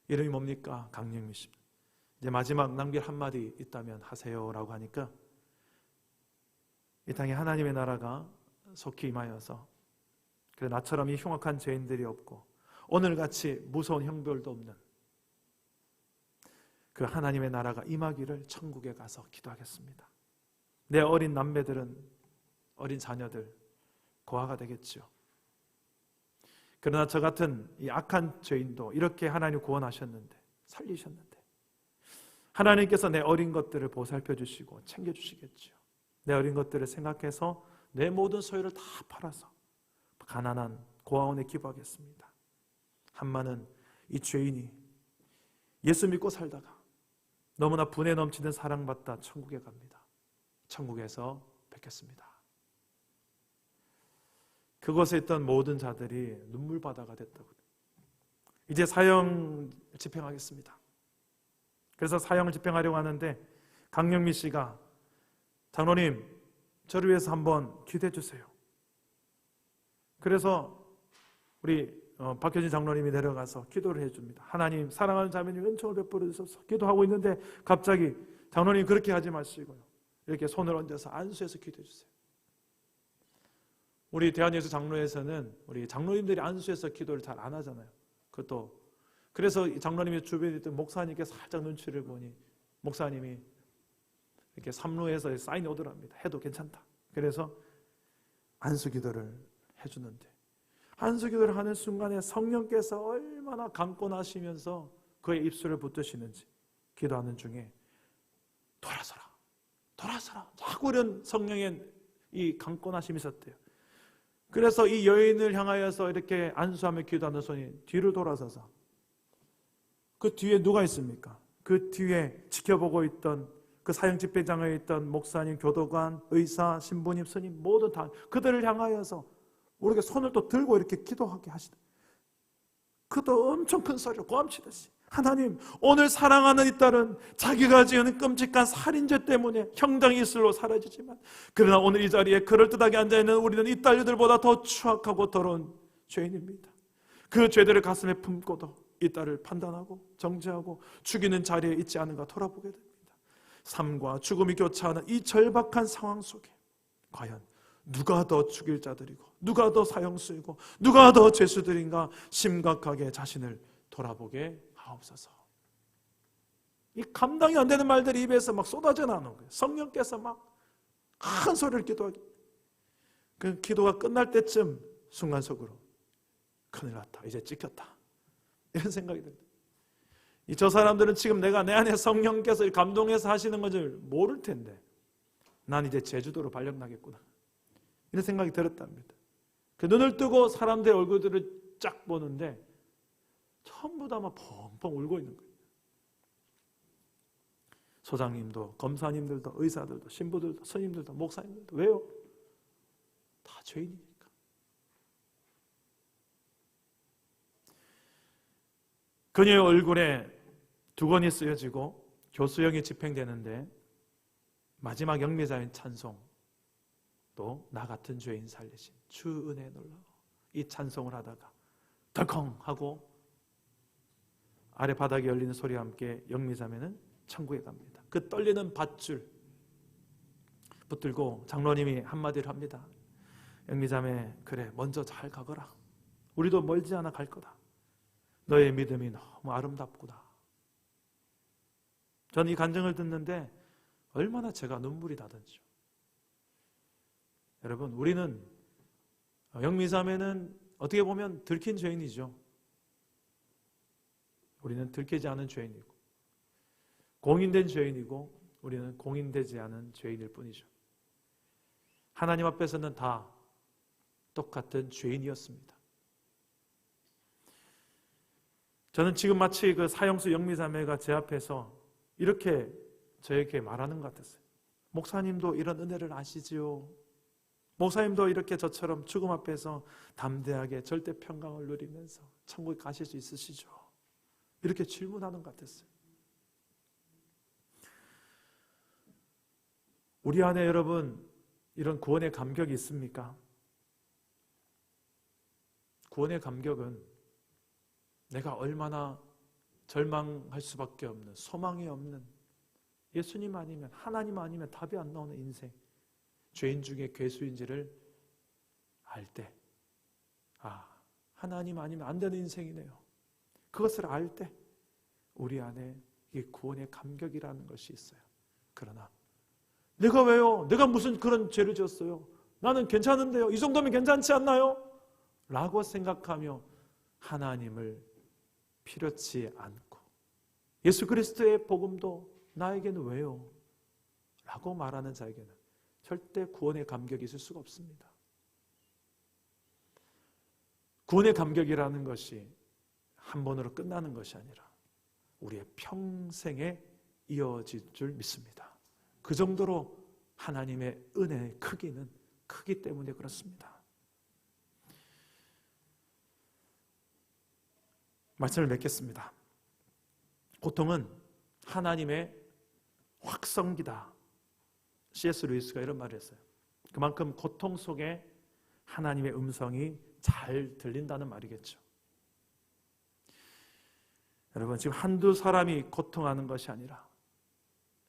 이름이 뭡니까? 강영미 씨. 이제 마지막 남길 한마디 있다면 하세요라고 하니까, 이 땅에 하나님의 나라가 속히 임하여서 그래 나처럼 이 흉악한 죄인들이 없고 오늘같이 무서운 형벌도 없는 그 하나님의 나라가 임하기를 천국에 가서 기도하겠습니다. 내 어린 남매들은, 어린 자녀들 고아가 되겠죠. 그러나 저 같은 이 악한 죄인도 이렇게 하나님 구원하셨는데, 살리셨는데, 하나님께서 내 어린 것들을 보살펴 주시고 챙겨주시겠죠. 내 어린 것들을 생각해서 내 모든 소유를 다 팔아서 가난한 고아원에 기부하겠습니다. 한마는 이 죄인이 예수 믿고 살다가 너무나 분에 넘치는 사랑받다 천국에 갑니다. 천국에서 뵙겠습니다. 그곳에 있던 모든 자들이 눈물바다가 됐다고. 이제 사형 집행하겠습니다. 그래서 사형을 집행하려고 하는데 강영미 씨가, 장로님 저를 위해서 한번 기도해 주세요. 그래서 우리 박효진 장로님이 내려가서 기도를 해줍니다. 하나님, 사랑하는 자매님 은총을 베풀어 주셔서 기도하고 있는데 갑자기 장로님 그렇게 하지 마시고요, 이렇게 손을 얹어서 안수해서 기도해 주세요. 우리 대한예수 장로에서는 우리 장로님들이 안수해서 기도를 잘 안 하잖아요. 그것도 그래서 장로님의 주변에 있던 목사님께 살짝 눈치를 보니 목사님이 이렇게 삼루에서 사인이 오더랍니다. 해도 괜찮다. 그래서 안수 기도를 해주는데, 안수 기도를 하는 순간에 성령께서 얼마나 강권하시면서 그의 입술을 붙드시는지, 기도하는 중에 돌아서라, 돌아서라, 자꾸 이런 성령의 이 강권하심이 있었대요. 그래서 이 여인을 향하여서 이렇게 안수하며 기도하는 손이 뒤를 돌아서서, 그 뒤에 누가 있습니까? 그 뒤에 지켜보고 있던 그 사형 집행장에 있던 목사님, 교도관, 의사, 신부님, 스님 모두 다 그들을 향하여서 우리가 손을 또 들고 이렇게 기도하게 하시다. 그도 엄청 큰 소리로 고함치듯이, 하나님, 오늘 사랑하는 이 딸은 자기가 지은 끔찍한 살인죄 때문에 형당이 이슬로 사라지지만, 그러나 오늘 이 자리에 그럴듯하게 앉아있는 우리는 이 딸들보다 더 추악하고 더러운 죄인입니다. 그 죄들을 가슴에 품고도 이 딸을 판단하고 정죄하고 죽이는 자리에 있지 않은가 돌아보게 됩니다. 삶과 죽음이 교차하는 이 절박한 상황 속에 과연 누가 더 죽일 자들이고 누가 더 사형수이고 누가 더 죄수들인가 심각하게 자신을 돌아보게 하옵소서. 이 감당이 안 되는 말들이 입에서 막 쏟아져 나오는 거예요. 성령께서 막 큰 소리를 기도하기. 그 기도가 끝날 때쯤 순간적으로 큰일 났다, 이제 찍혔다, 이런 생각이 듭니다. 저 사람들은 지금 내가 내 안에 성령께서 감동해서 하시는 것을 모를 텐데, 난 이제 제주도로 발령나겠구나, 이런 생각이 들었답니다. 그 눈을 뜨고 사람들의 얼굴들을 쫙 보는데 전부 다 막 펑펑 울고 있는 거예요. 소장님도, 검사님들도, 의사들도, 신부들도, 스님들도, 목사님들도. 왜요? 다 죄인이니까. 그녀의 얼굴에 두건이 쓰여지고 교수형이 집행되는데, 마지막 영미자인 찬송, 또 나 같은 죄인 살리신 주 은혜 놀라워, 이 찬송을 하다가 덜컹 하고 아래 바닥에 열리는 소리와 함께 영미자매는 천국에 갑니다. 그 떨리는 밧줄 붙들고 장로님이 한마디를 합니다. 영미자매, 그래 먼저 잘 가거라. 우리도 멀지 않아 갈 거다. 너의 믿음이 너무 아름답구나. 저는 이 간증을 듣는데 얼마나 제가 눈물이 나던지요. 여러분, 우리는, 영미자매는 어떻게 보면 들킨 죄인이죠. 우리는 들키지 않은 죄인이고, 공인된 죄인이고, 우리는 공인되지 않은 죄인일 뿐이죠. 하나님 앞에서는 다 똑같은 죄인이었습니다. 저는 지금 마치 그 사형수 영미자매가 제 앞에서 이렇게 저에게 말하는 것 같았어요. 목사님도 이런 은혜를 아시지요? 목사님도 이렇게 저처럼 죽음 앞에서 담대하게 절대 평강을 누리면서 천국에 가실 수 있으시죠? 이렇게 질문하는 것 같았어요. 우리 안에 여러분 이런 구원의 감격이 있습니까? 구원의 감격은 내가 얼마나 절망할 수밖에 없는, 소망이 없는, 예수님 아니면, 하나님 아니면 답이 안 나오는 인생, 죄인 중에 괴수인지를 알 때, 하나님 아니면 안 되는 인생이네요. 그것을 알 때 우리 안에 이 구원의 감격이라는 것이 있어요. 그러나 내가 왜요? 내가 무슨 그런 죄를 지었어요? 나는 괜찮은데요? 이 정도면 괜찮지 않나요? 라고 생각하며 하나님을 필요치 않고, 예수 그리스도의 복음도 나에게는 왜요? 라고 말하는 자에게는 절대 구원의 감격이 있을 수가 없습니다. 구원의 감격이라는 것이 한 번으로 끝나는 것이 아니라 우리의 평생에 이어질 줄 믿습니다. 그 정도로 하나님의 은혜의 크기는 크기 때문에 그렇습니다. 말씀을 맺겠습니다. 고통은 하나님의 확성기다. C.S. 루이스가 이런 말을 했어요. 그만큼 고통 속에 하나님의 음성이 잘 들린다는 말이겠죠. 여러분, 지금 한두 사람이 고통하는 것이 아니라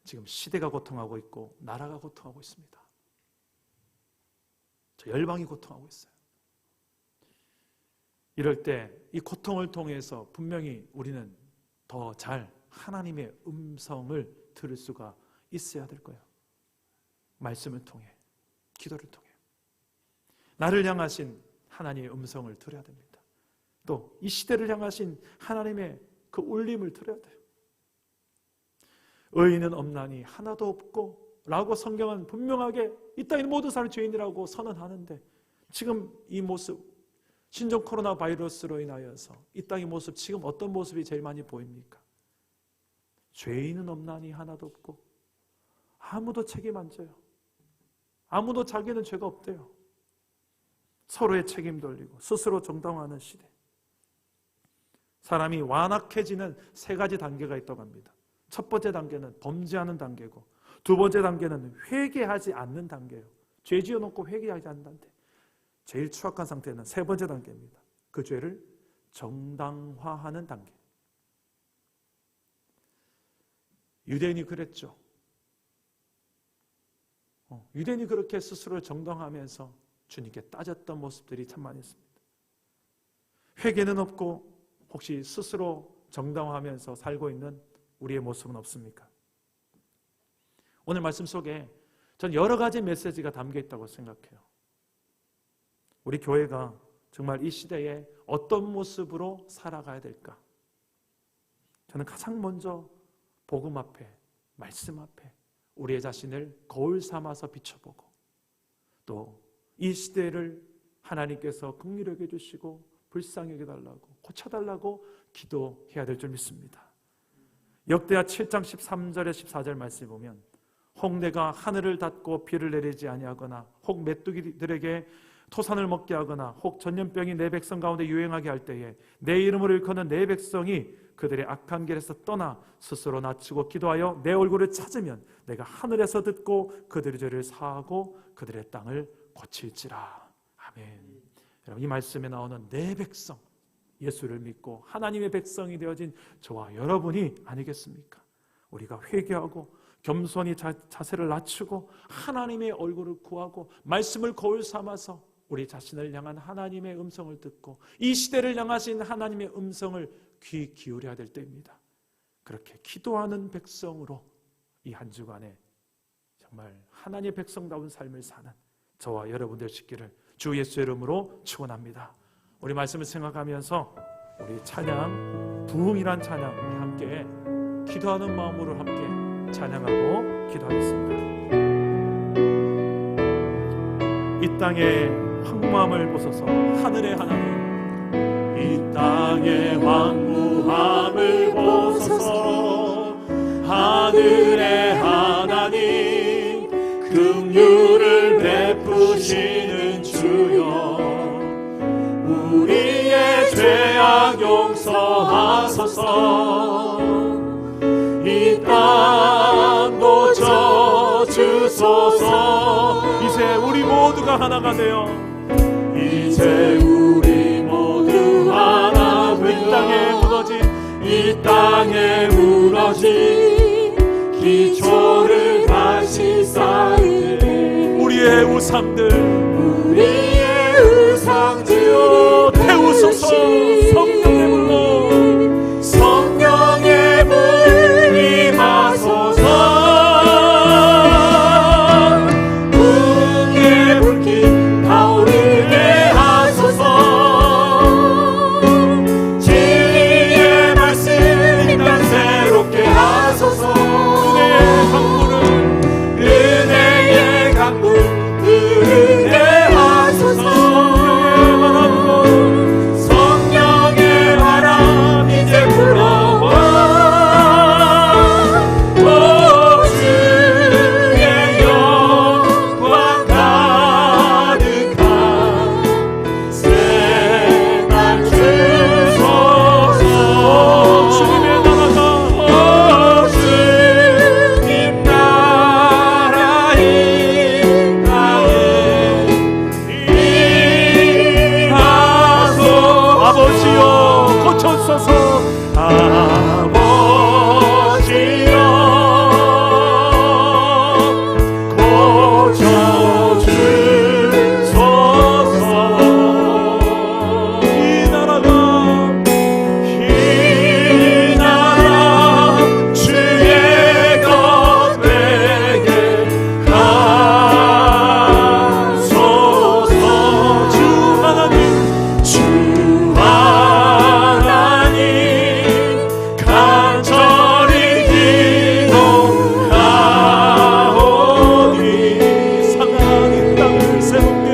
지금 시대가 고통하고 있고 나라가 고통하고 있습니다. 저 열방이 고통하고 있어요. 이럴 때 이 고통을 통해서 분명히 우리는 더 잘 하나님의 음성을 들을 수가 있어야 될 거예요. 말씀을 통해, 기도를 통해 나를 향하신 하나님의 음성을 들어야 됩니다. 또 이 시대를 향하신 하나님의 그 울림을 들어야 돼요. 의인은 없나니 하나도 없고 라고 성경은 분명하게 이 땅의 모든 사람이 죄인이라고 선언하는데, 지금 이 모습, 신종 코로나 바이러스로 인하여서 이 땅의 모습, 지금 어떤 모습이 제일 많이 보입니까? 죄인은 없나니 하나도 없고, 아무도 책임 안 져요. 아무도 자기는 죄가 없대요. 서로의 책임 돌리고 스스로 정당화하는 시대. 사람이 완악해지는 세 가지 단계가 있다고 합니다. 첫 번째 단계는 범죄하는 단계고, 두 번째 단계는 회개하지 않는 단계예요. 죄 지어놓고 회개하지 않는 단계. 제일 추악한 상태는 세 번째 단계입니다. 그 죄를 정당화하는 단계. 유대인이 그랬죠. 유대인이 그렇게 스스로를 정당화하면서 주님께 따졌던 모습들이 참 많이 있습니다. 회개는 없고 혹시 스스로 정당화하면서 살고 있는 우리의 모습은 없습니까? 오늘 말씀 속에 전 여러 가지 메시지가 담겨 있다고 생각해요. 우리 교회가 정말 이 시대에 어떤 모습으로 살아가야 될까? 저는 가장 먼저 복음 앞에, 말씀 앞에 우리의 자신을 거울 삼아서 비춰보고, 또 이 시대를 하나님께서 긍휼히 여겨주시고 불쌍히 여겨달라고, 고쳐달라고 기도해야 될 줄 믿습니다. 역대하 7장 13절에 14절 말씀을 보면, 혹 내가 하늘을 닫고 비를 내리지 아니하거나, 혹 메뚜기들에게 토산을 먹게 하거나, 혹 전염병이 내 백성 가운데 유행하게 할 때에 내 이름을 일컫는 내 백성이 그들의 악한 길에서 떠나 스스로 낮추고 기도하여 내 얼굴을 찾으면 내가 하늘에서 듣고 그들의 죄를 사하고 그들의 땅을 고칠지라. 아멘. 여러분, 이 말씀에 나오는 내 백성, 예수를 믿고 하나님의 백성이 되어진 저와 여러분이 아니겠습니까? 우리가 회개하고 겸손히 자세를 낮추고 하나님의 얼굴을 구하고 말씀을 거울 삼아서 우리 자신을 향한 하나님의 음성을 듣고 이 시대를 향하신 하나님의 음성을 귀 기울여야 될 때입니다. 그렇게 기도하는 백성으로 이 한 주간에 정말 하나님의 백성다운 삶을 사는 저와 여러분 되시기를 주 예수의 이름으로 축원합니다. 우리 말씀을 생각하면서 우리 찬양, 부흥이란 찬양 우리 함께 기도하는 마음으로 함께 찬양하고 기도하겠습니다. 이 땅의 황무함을 보소서. 하늘의 하나님, 이 땅의 황무함을 보소서. 하늘의 하나님, 긍휼을 베푸시 주소서. 이 땅 고쳐주소서. 이제 우리 모두가 하나가 되어, 이제 우리 모두 하나 된 이 땅에 무너진 기초를 다시 쌓을 우리의 우상들 태우소서. 성령의 불로 성령의 불 임하소서. 궁의 불길 타오르게 하소서. 진리의 말씀 이 땅 새롭게 하소서. 은혜의 강물 흐르게 하소서. 성령의 바람 이제 불어와 주의 영광 가득한 새날 주소서. 주님의 나라가 주님 나라 이 땅에 임하소. 아버지여 고쳐소서. 아버지여 고쳐주소서. 이 나라 주의 것 되게 하소서. 주 하나님 간절히 기도하오니 상한 이 땅을 새롭게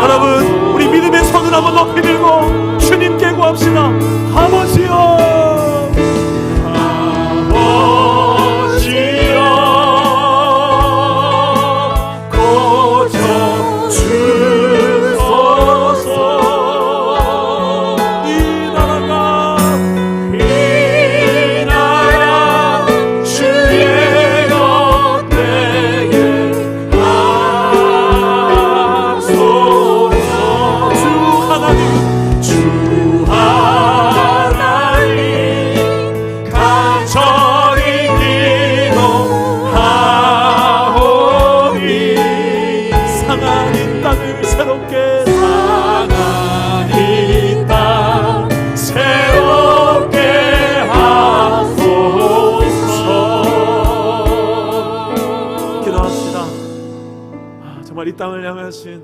여러분, 우리 믿음의 손을 한번 높이 들고 주님께 구합시다. 아버지여, 아버지여 고쳐주소서. 이 나라 주의 것 되게 하소서. 주 하나님 간절히 기도하오니 상한 이 땅을 새롭게 하소서. 기도합시다. 정말 이 땅을 향하신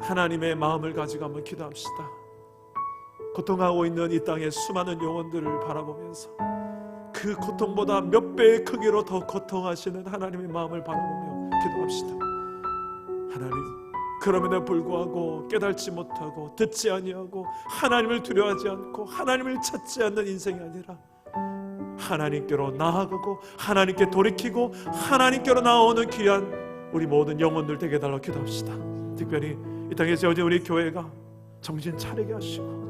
하나님의 마음을 가지고 한번 기도합시다. 고통하고 있는 이 땅의 수많은 영혼들을 바라보면서 그 고통보다 몇 배의 크기로 더 고통하시는 하나님의 마음을 바라보며 기도합시다. 하나님, 그럼에도 불구하고 깨달지 못하고 듣지 아니하고 하나님을 두려워하지 않고 하나님을 찾지 않는 인생이 아니라 하나님께로 나아가고 하나님께 돌이키고 하나님께로 나오는 귀한 우리 모든 영혼들 되게 해달라고 기도합시다. 특별히 이 땅에 세워진 우리 교회가 정신 차리게 하시고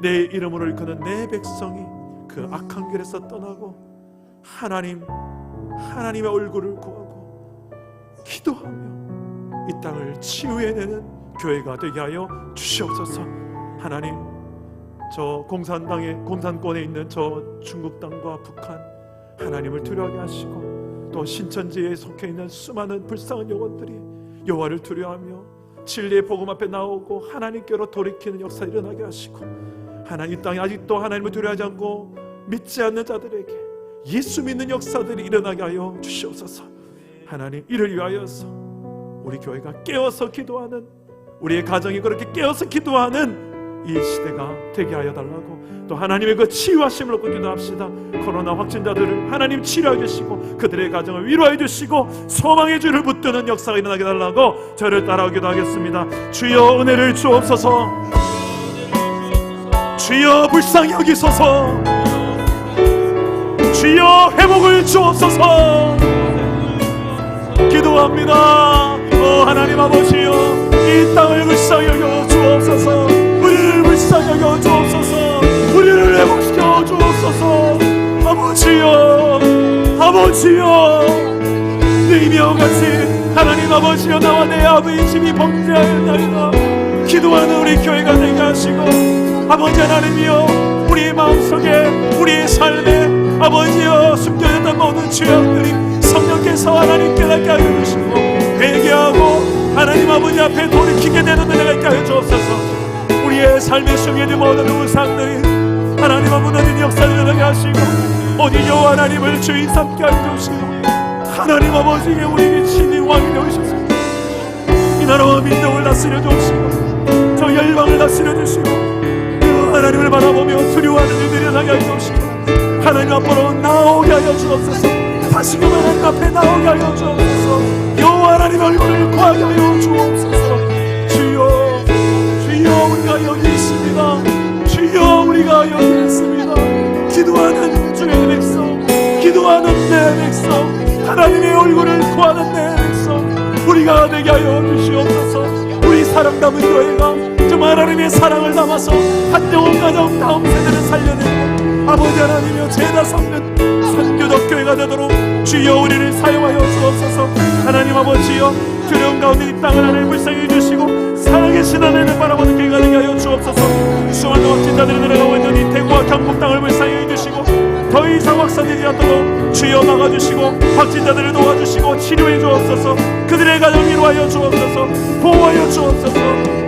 내 이름으로 일컫는 내 백성이 그 악한 길에서 떠나고 하나님의 얼굴을 구하고 기도하며 이 땅을 치유해내는 교회가 되게 하여 주시옵소서. 하나님, 저 공산권에 있는 저 중국 땅과 북한 하나님을 두려워하게 하시고 또 신천지에 속해 있는 수많은 불쌍한 영혼들이 여호와를 두려워하며 진리의 복음 앞에 나오고 하나님께로 돌이키는 역사 일어나게 하시고 하나님, 이 땅에 아직도 하나님을 두려워하지 않고 믿지 않는 자들에게 예수 믿는 역사들이 일어나게 하여 주시옵소서. 하나님, 이를 위하여서 우리 교회가 깨어서 기도하는, 우리의 가정이 그렇게 깨어서 기도하는 이 시대가 되게 하여 달라고, 또 하나님의 그 치유하심을 놓고 기도합시다. 코로나 확진자들을 하나님 치료해 주시고 그들의 가정을 위로해 주시고 소망의 줄을 붙드는 역사가 일어나게 달라고 저를 따라 기도하겠습니다. 주여 은혜를 주옵소서. 주여 불쌍히 여기소서. 주여 회복을 주옵소서. 기도합니다. 하나님 아버지여, 이 땅을 불쌍히 여겨 주옵소서. 우리를 불쌍히 여겨 주옵소서. 우리를 회복시켜 주옵소서. 아버지여, 아버지여, 이와 같이 하나님 아버지여, 나와 내 아버지 집이 범죄하였나이다. 기도하는 우리 교회가 되게 하시고, 아버지 하나님이여, 우리의 마음속에, 우리의 삶에 아버지여 숨겨졌던 모든 죄악들이 성령께서 하나님 깨닫게 하여 주시고, 회개하고 하나님 아버지 앞에 돌이키게 되는 은혜가 있게 하여 주옵소서. 우리의 삶에 숨겨진 모든 우상들이 하나님 아버지 역사를 일어나게 하시고, 오직 여호와 하나님을 주인 삼게 하여 주시고, 하나님 아버지에게 우리에게 진리 왕이 되어주셔서 이 나라와 민족을 다스려 주시고, 저 열방을 다스려 주시고, 그 하나님을 바라보며 두려워하는 이들이 일어나게 하여 주시고, 하나님 앞으로 나오게 하여 주옵소서. 다시금 하나님 앞에 나오게 하여 주옵소서. 여호와 하나님 얼굴을 구하게 하여 주옵소서. 주여, 주여, 우리가 여기 있습니다. 주여, 우리가 여기 있습니다. 기도하는 주의 백성, 기도하는 내 백성, 하나님의 얼굴을 구하는 내 백성, 우리가 되게 하여 주시옵소서. 우리 사랑 담은 교회가 좀 하나님의 사랑을 담아서 한 영혼 가정 다음 세대를 살려내고 아버지 하나님이여 죄다 섞는 선교적 교회가 되도록 주여 우리를 사용하여 주옵소서. 하나님 아버지여, 두려움 가운데 이 땅을 하나님 불쌍히 해주시고 살아계신 하나님을 바라보는 교회가 되게 하여 주옵소서. 수많은 확진자들이 내려가고 있는 이 대구와 경북 땅을 불쌍히 해주시고, 더 이상 확산되지 않도록 주여 막아주시고, 확진자들을 도와주시고 치료해 주옵소서. 그들의 가정 위로하여 주옵소서. 보호하여 주옵소서.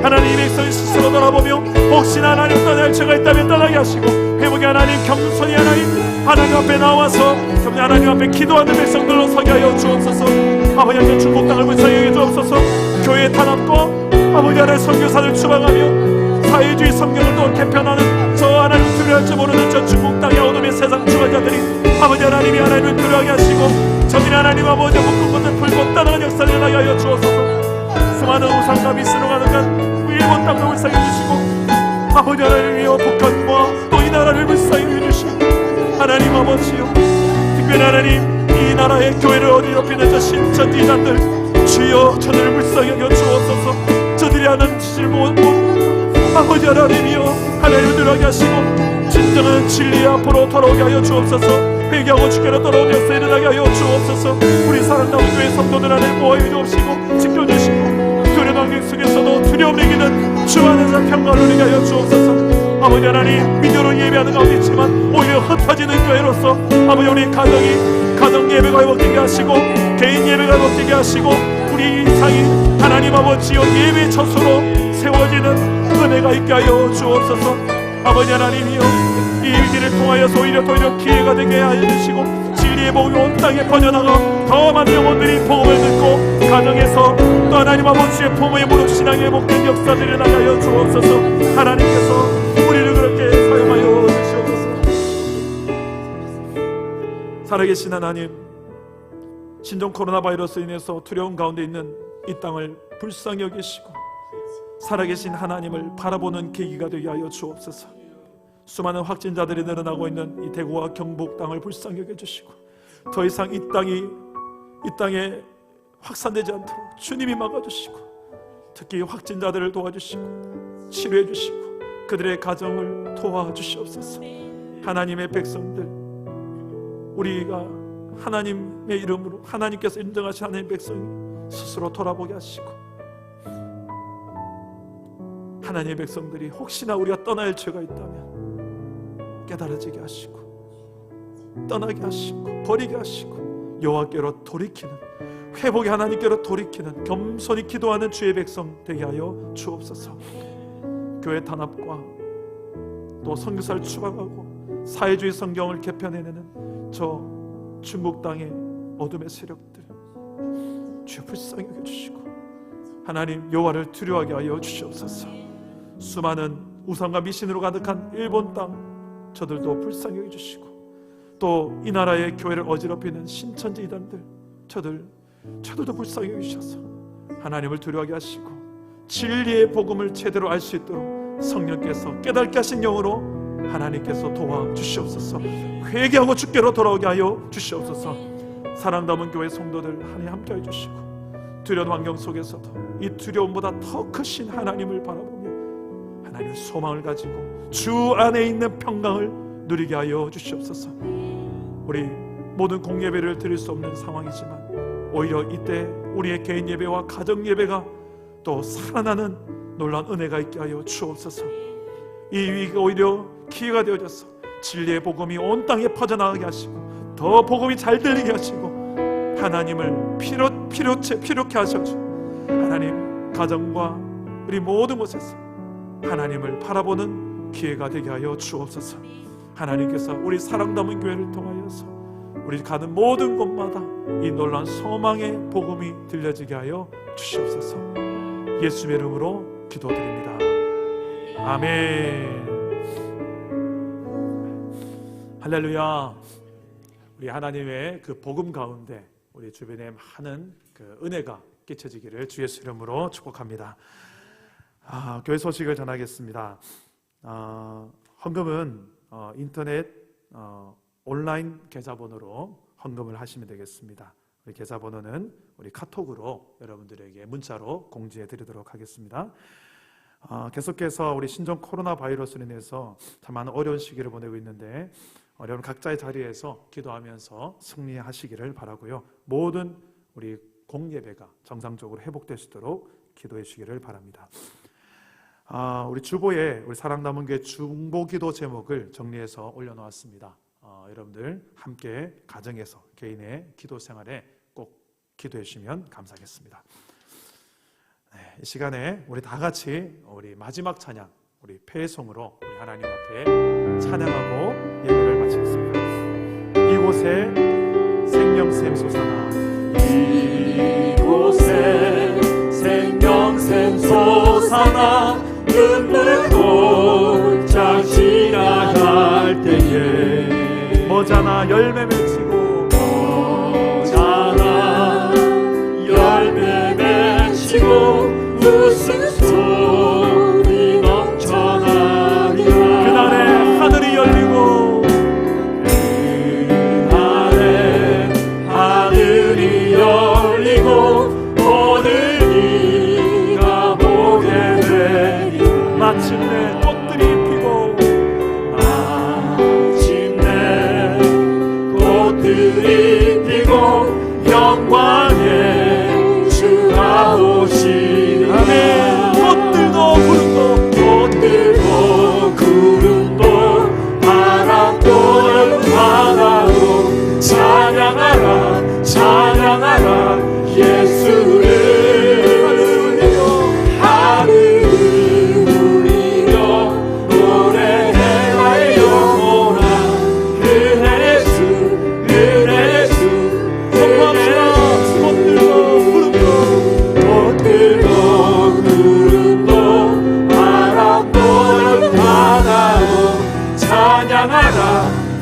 하나님 백성이 스스로 돌아보며 혹시나 하나님 떠날 죄가 있다면 떠나게 하시고, 회복의 하나님 겸손히 하나님 앞에 나와서 하나님 앞에 기도하는 백성들로 서게 하여 주옵소서. 아버지 하나님 중국 땅을 불쌍히 여겨 주옵소서. 교회의 탄압과 아버지 하나님 선교사를 추방하며 사회주의 성경을 또 개편하는 저 하나님 두려워할 줄 모르는 저 중국 땅의 어둠의 세상 주관자들이 아버지 하나님이 하나님을 두려워하게 하시고, 저들이 하나님 아버지 묶은 것을 풀고 떠나는 역사를 일어나게 하여 주옵소서. 수많은 우상과 미스로 가득한 일본 땅도 불쌍히 해주시고, 아버지 하나님이여 북한과 또 이 나라를 불쌍히 해주시고, 하나님 아버지여, 특별히 하나님 이 나라의 교회를 어지럽히는 저 신천 이단들 주여 저들을 불쌍히 여겨 주옵소서. 저들이 하는 짓을 보고 아버지 하나님이여 하나님을 들어가게 하시고, 진정한 진리 앞으로 돌아오게 하여 주옵소서. 회개하고 주께로 돌아오는 역사 일어나게 하여 주옵소서. 우리 사랑나무 교회 성도들 안에 보호해 주옵시고 지켜주시고, 두려운 환경 속에서도 두려움 이기는 주 안에서 평강을 누리게 하여 주옵소서. 아버지 하나님, 믿음으로 예배하는 가운데 있지만 오히려 흩어지는 교회로서 아버지 우리 가정 예배가 회복되게 하시고, 개인 예배가 회복되게 하시고, 우리 인상이 하나님 아버지여 예배 처소로 세워지는 은혜가 있게 하여 주옵소서. 아버지 하나님이여, 이 일기를 통하여서 오히려 기회가 되게 하여 주시고, 진리의 복음이 온 땅에 퍼져나가 더 많은 영혼들이 복음을 듣고 가정에서 또 하나님 아버지의 부모의 무릎 신앙이 회복된 역사들이 나가여 주옵소서. 하나님께서 우리를 그렇게 사용하여 주시옵소서. 살아계신 하나님, 신종 코로나 바이러스로 인해서 두려움 가운데 있는 이 땅을 불쌍히 여기시고 살아계신 하나님을 바라보는 계기가 되게 하여 주옵소서. 수많은 확진자들이 늘어나고 있는 이 대구와 경북 땅을 불쌍히 여겨주시고, 더 이상 이 땅에 확산되지 않도록 주님이 막아주시고, 특히 확진자들을 도와주시고 치료해 주시고 그들의 가정을 도와주시옵소서. 하나님의 백성들, 우리가 하나님의 이름으로 하나님께서 인정하신 하나님의 백성이 스스로 돌아보게 하시고, 하나님의 백성들이 혹시나 우리가 떠나야 할 죄가 있다면 깨달아지게 하시고, 떠나게 하시고 버리게 하시고 여호와께로 돌이키는, 회복의 하나님께로 돌이키는 겸손히 기도하는 주의 백성 되게 하여 주옵소서. 교회 탄압과 또 선교사를 추방하고 사회주의 성경을 개편해내는 저 중국 땅의 어둠의 세력들 주여 불쌍히 여겨주시고, 하나님 여호와를 두려워하게 하여 주시옵소서. 수많은 우상과 미신으로 가득한 일본 땅 저들도 불쌍히 여겨주시고, 또 이 나라의 교회를 어지럽히는 신천지 이단들 저들도 불쌍히 여겨주셔서 하나님을 두려워하게 하시고, 진리의 복음을 제대로 알 수 있도록 성령께서 깨닫게 하신 영으로 하나님께서 도와주시옵소서. 회개하고 주께로 돌아오게 하여 주시옵소서. 사랑 담은 교회 성도들 하나님 함께 해주시고, 두려운 환경 속에서도 이 두려움보다 더 크신 하나님을 바라보며 하나님의 소망을 가지고 주 안에 있는 평강을 누리게 하여 주시옵소서. 우리 모든 공예배를 드릴 수 없는 상황이지만 오히려 이때 우리의 개인 예배와 가정 예배가 또 살아나는 놀라운 은혜가 있게 하여 주옵소서. 이 위기가 오히려 기회가 되어져서 진리의 복음이 온 땅에 퍼져나가게 하시고 더 복음이 잘 들리게 하시고 하나님을 필요케 하셔주 하나님 가정과 우리 모든 곳에서 하나님을 바라보는 기회가 되게 하여 주옵소서. 하나님께서 우리 사랑 담은 교회를 통하여서 우리 가는 모든 곳마다 이 놀라운 소망의 복음이 들려지게 하여 주시옵소서. 예수의 이름으로 기도드립니다. 아멘. 할렐루야. 우리 하나님의 그 복음 가운데 우리 주변에 많은 그 은혜가 끼쳐지기를 주 예수 이름으로 축복합니다. 교회 소식을 전하겠습니다. 헌금은 인터넷 온라인 계좌번호로 헌금을 하시면 되겠습니다. 우리 계좌번호는 우리 카톡으로 여러분들에게 문자로 공지해 드리도록 하겠습니다. 계속해서 우리 신종 코로나 바이러스로 인해서 참 많은 어려운 시기를 보내고 있는데 여러분 각자의 자리에서 기도하면서 승리하시기를 바라고요. 모든 우리 공예배가 정상적으로 회복될 수 있도록 기도해 주시기를 바랍니다. 우리 주보에 우리 사랑남은교회 중보기도 제목을 정리해서 올려놓았습니다. 여러분들 함께 가정에서 개인의 기도 생활에 꼭 기도해 주시면 감사하겠습니다. 이 시간에 우리 다 같이 우리 마지막 찬양, 우리 폐송으로 우리 하나님 앞에 찬양하고 예배를 마치겠습니다. 이곳에 생명샘 솟아나, 이곳에 생명샘 솟아나 눈물 골짝 지나갈 때에 머자나 열매 맺히고 머자나 열매 맺히고 웃음소리 넘쳐나리라. 그날에 하늘이 열리고 그날에 하늘이 열리고 오늘 네가 보게 되리라. 마침내 꽃들이 피고 마침내 꽃들이 피고 영광의 주가 오시리라. 꽃들도 구름도 바람도 바다도 찬양하라 찬양하라 예수를. 하늘을 울리며 노래해라 영원한 은혜 주 은혜 주 꽃들도 구름도 바람도 바다도 찬양하라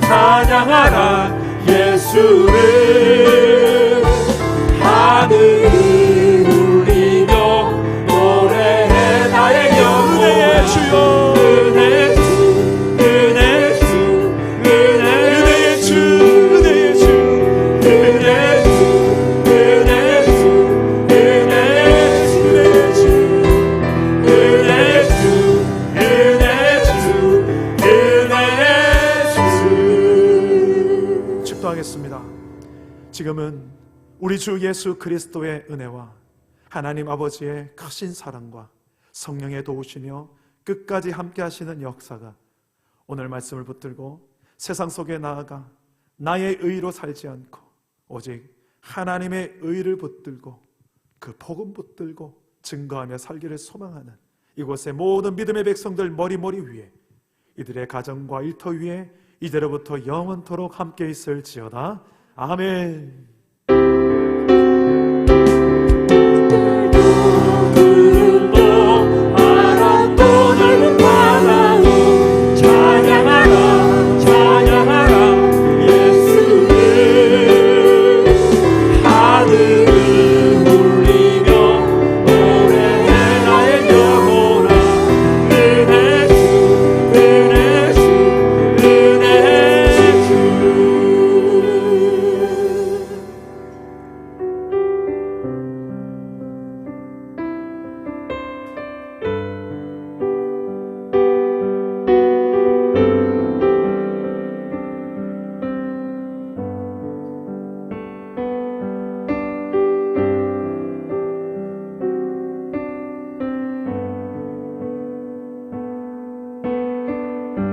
찬양하라 예수를. 하늘을 울리며 노래해 나의 영혼아 은혜의 주 은혜의 주 은혜의 주 은혜의 주 은혜의 주 은혜의 주 은혜의 주 은혜의 주 은혜의 주. 축도하겠습니다. 지금은 우리 주 예수 그리스도의 은혜와 하나님 아버지의 크신 사랑과 성령의 도우시며 끝까지 함께 하시는 역사가 오늘 말씀을 붙들고 세상 속에 나아가 나의 의로 살지 않고 오직 하나님의 의를 붙들고 그 복음 붙들고 증거하며 살기를 소망하는 이곳의 모든 믿음의 백성들 머리 위에 이들의 가정과 일터 위에 이제로부터 영원토록 함께 있을지어다. 아멘.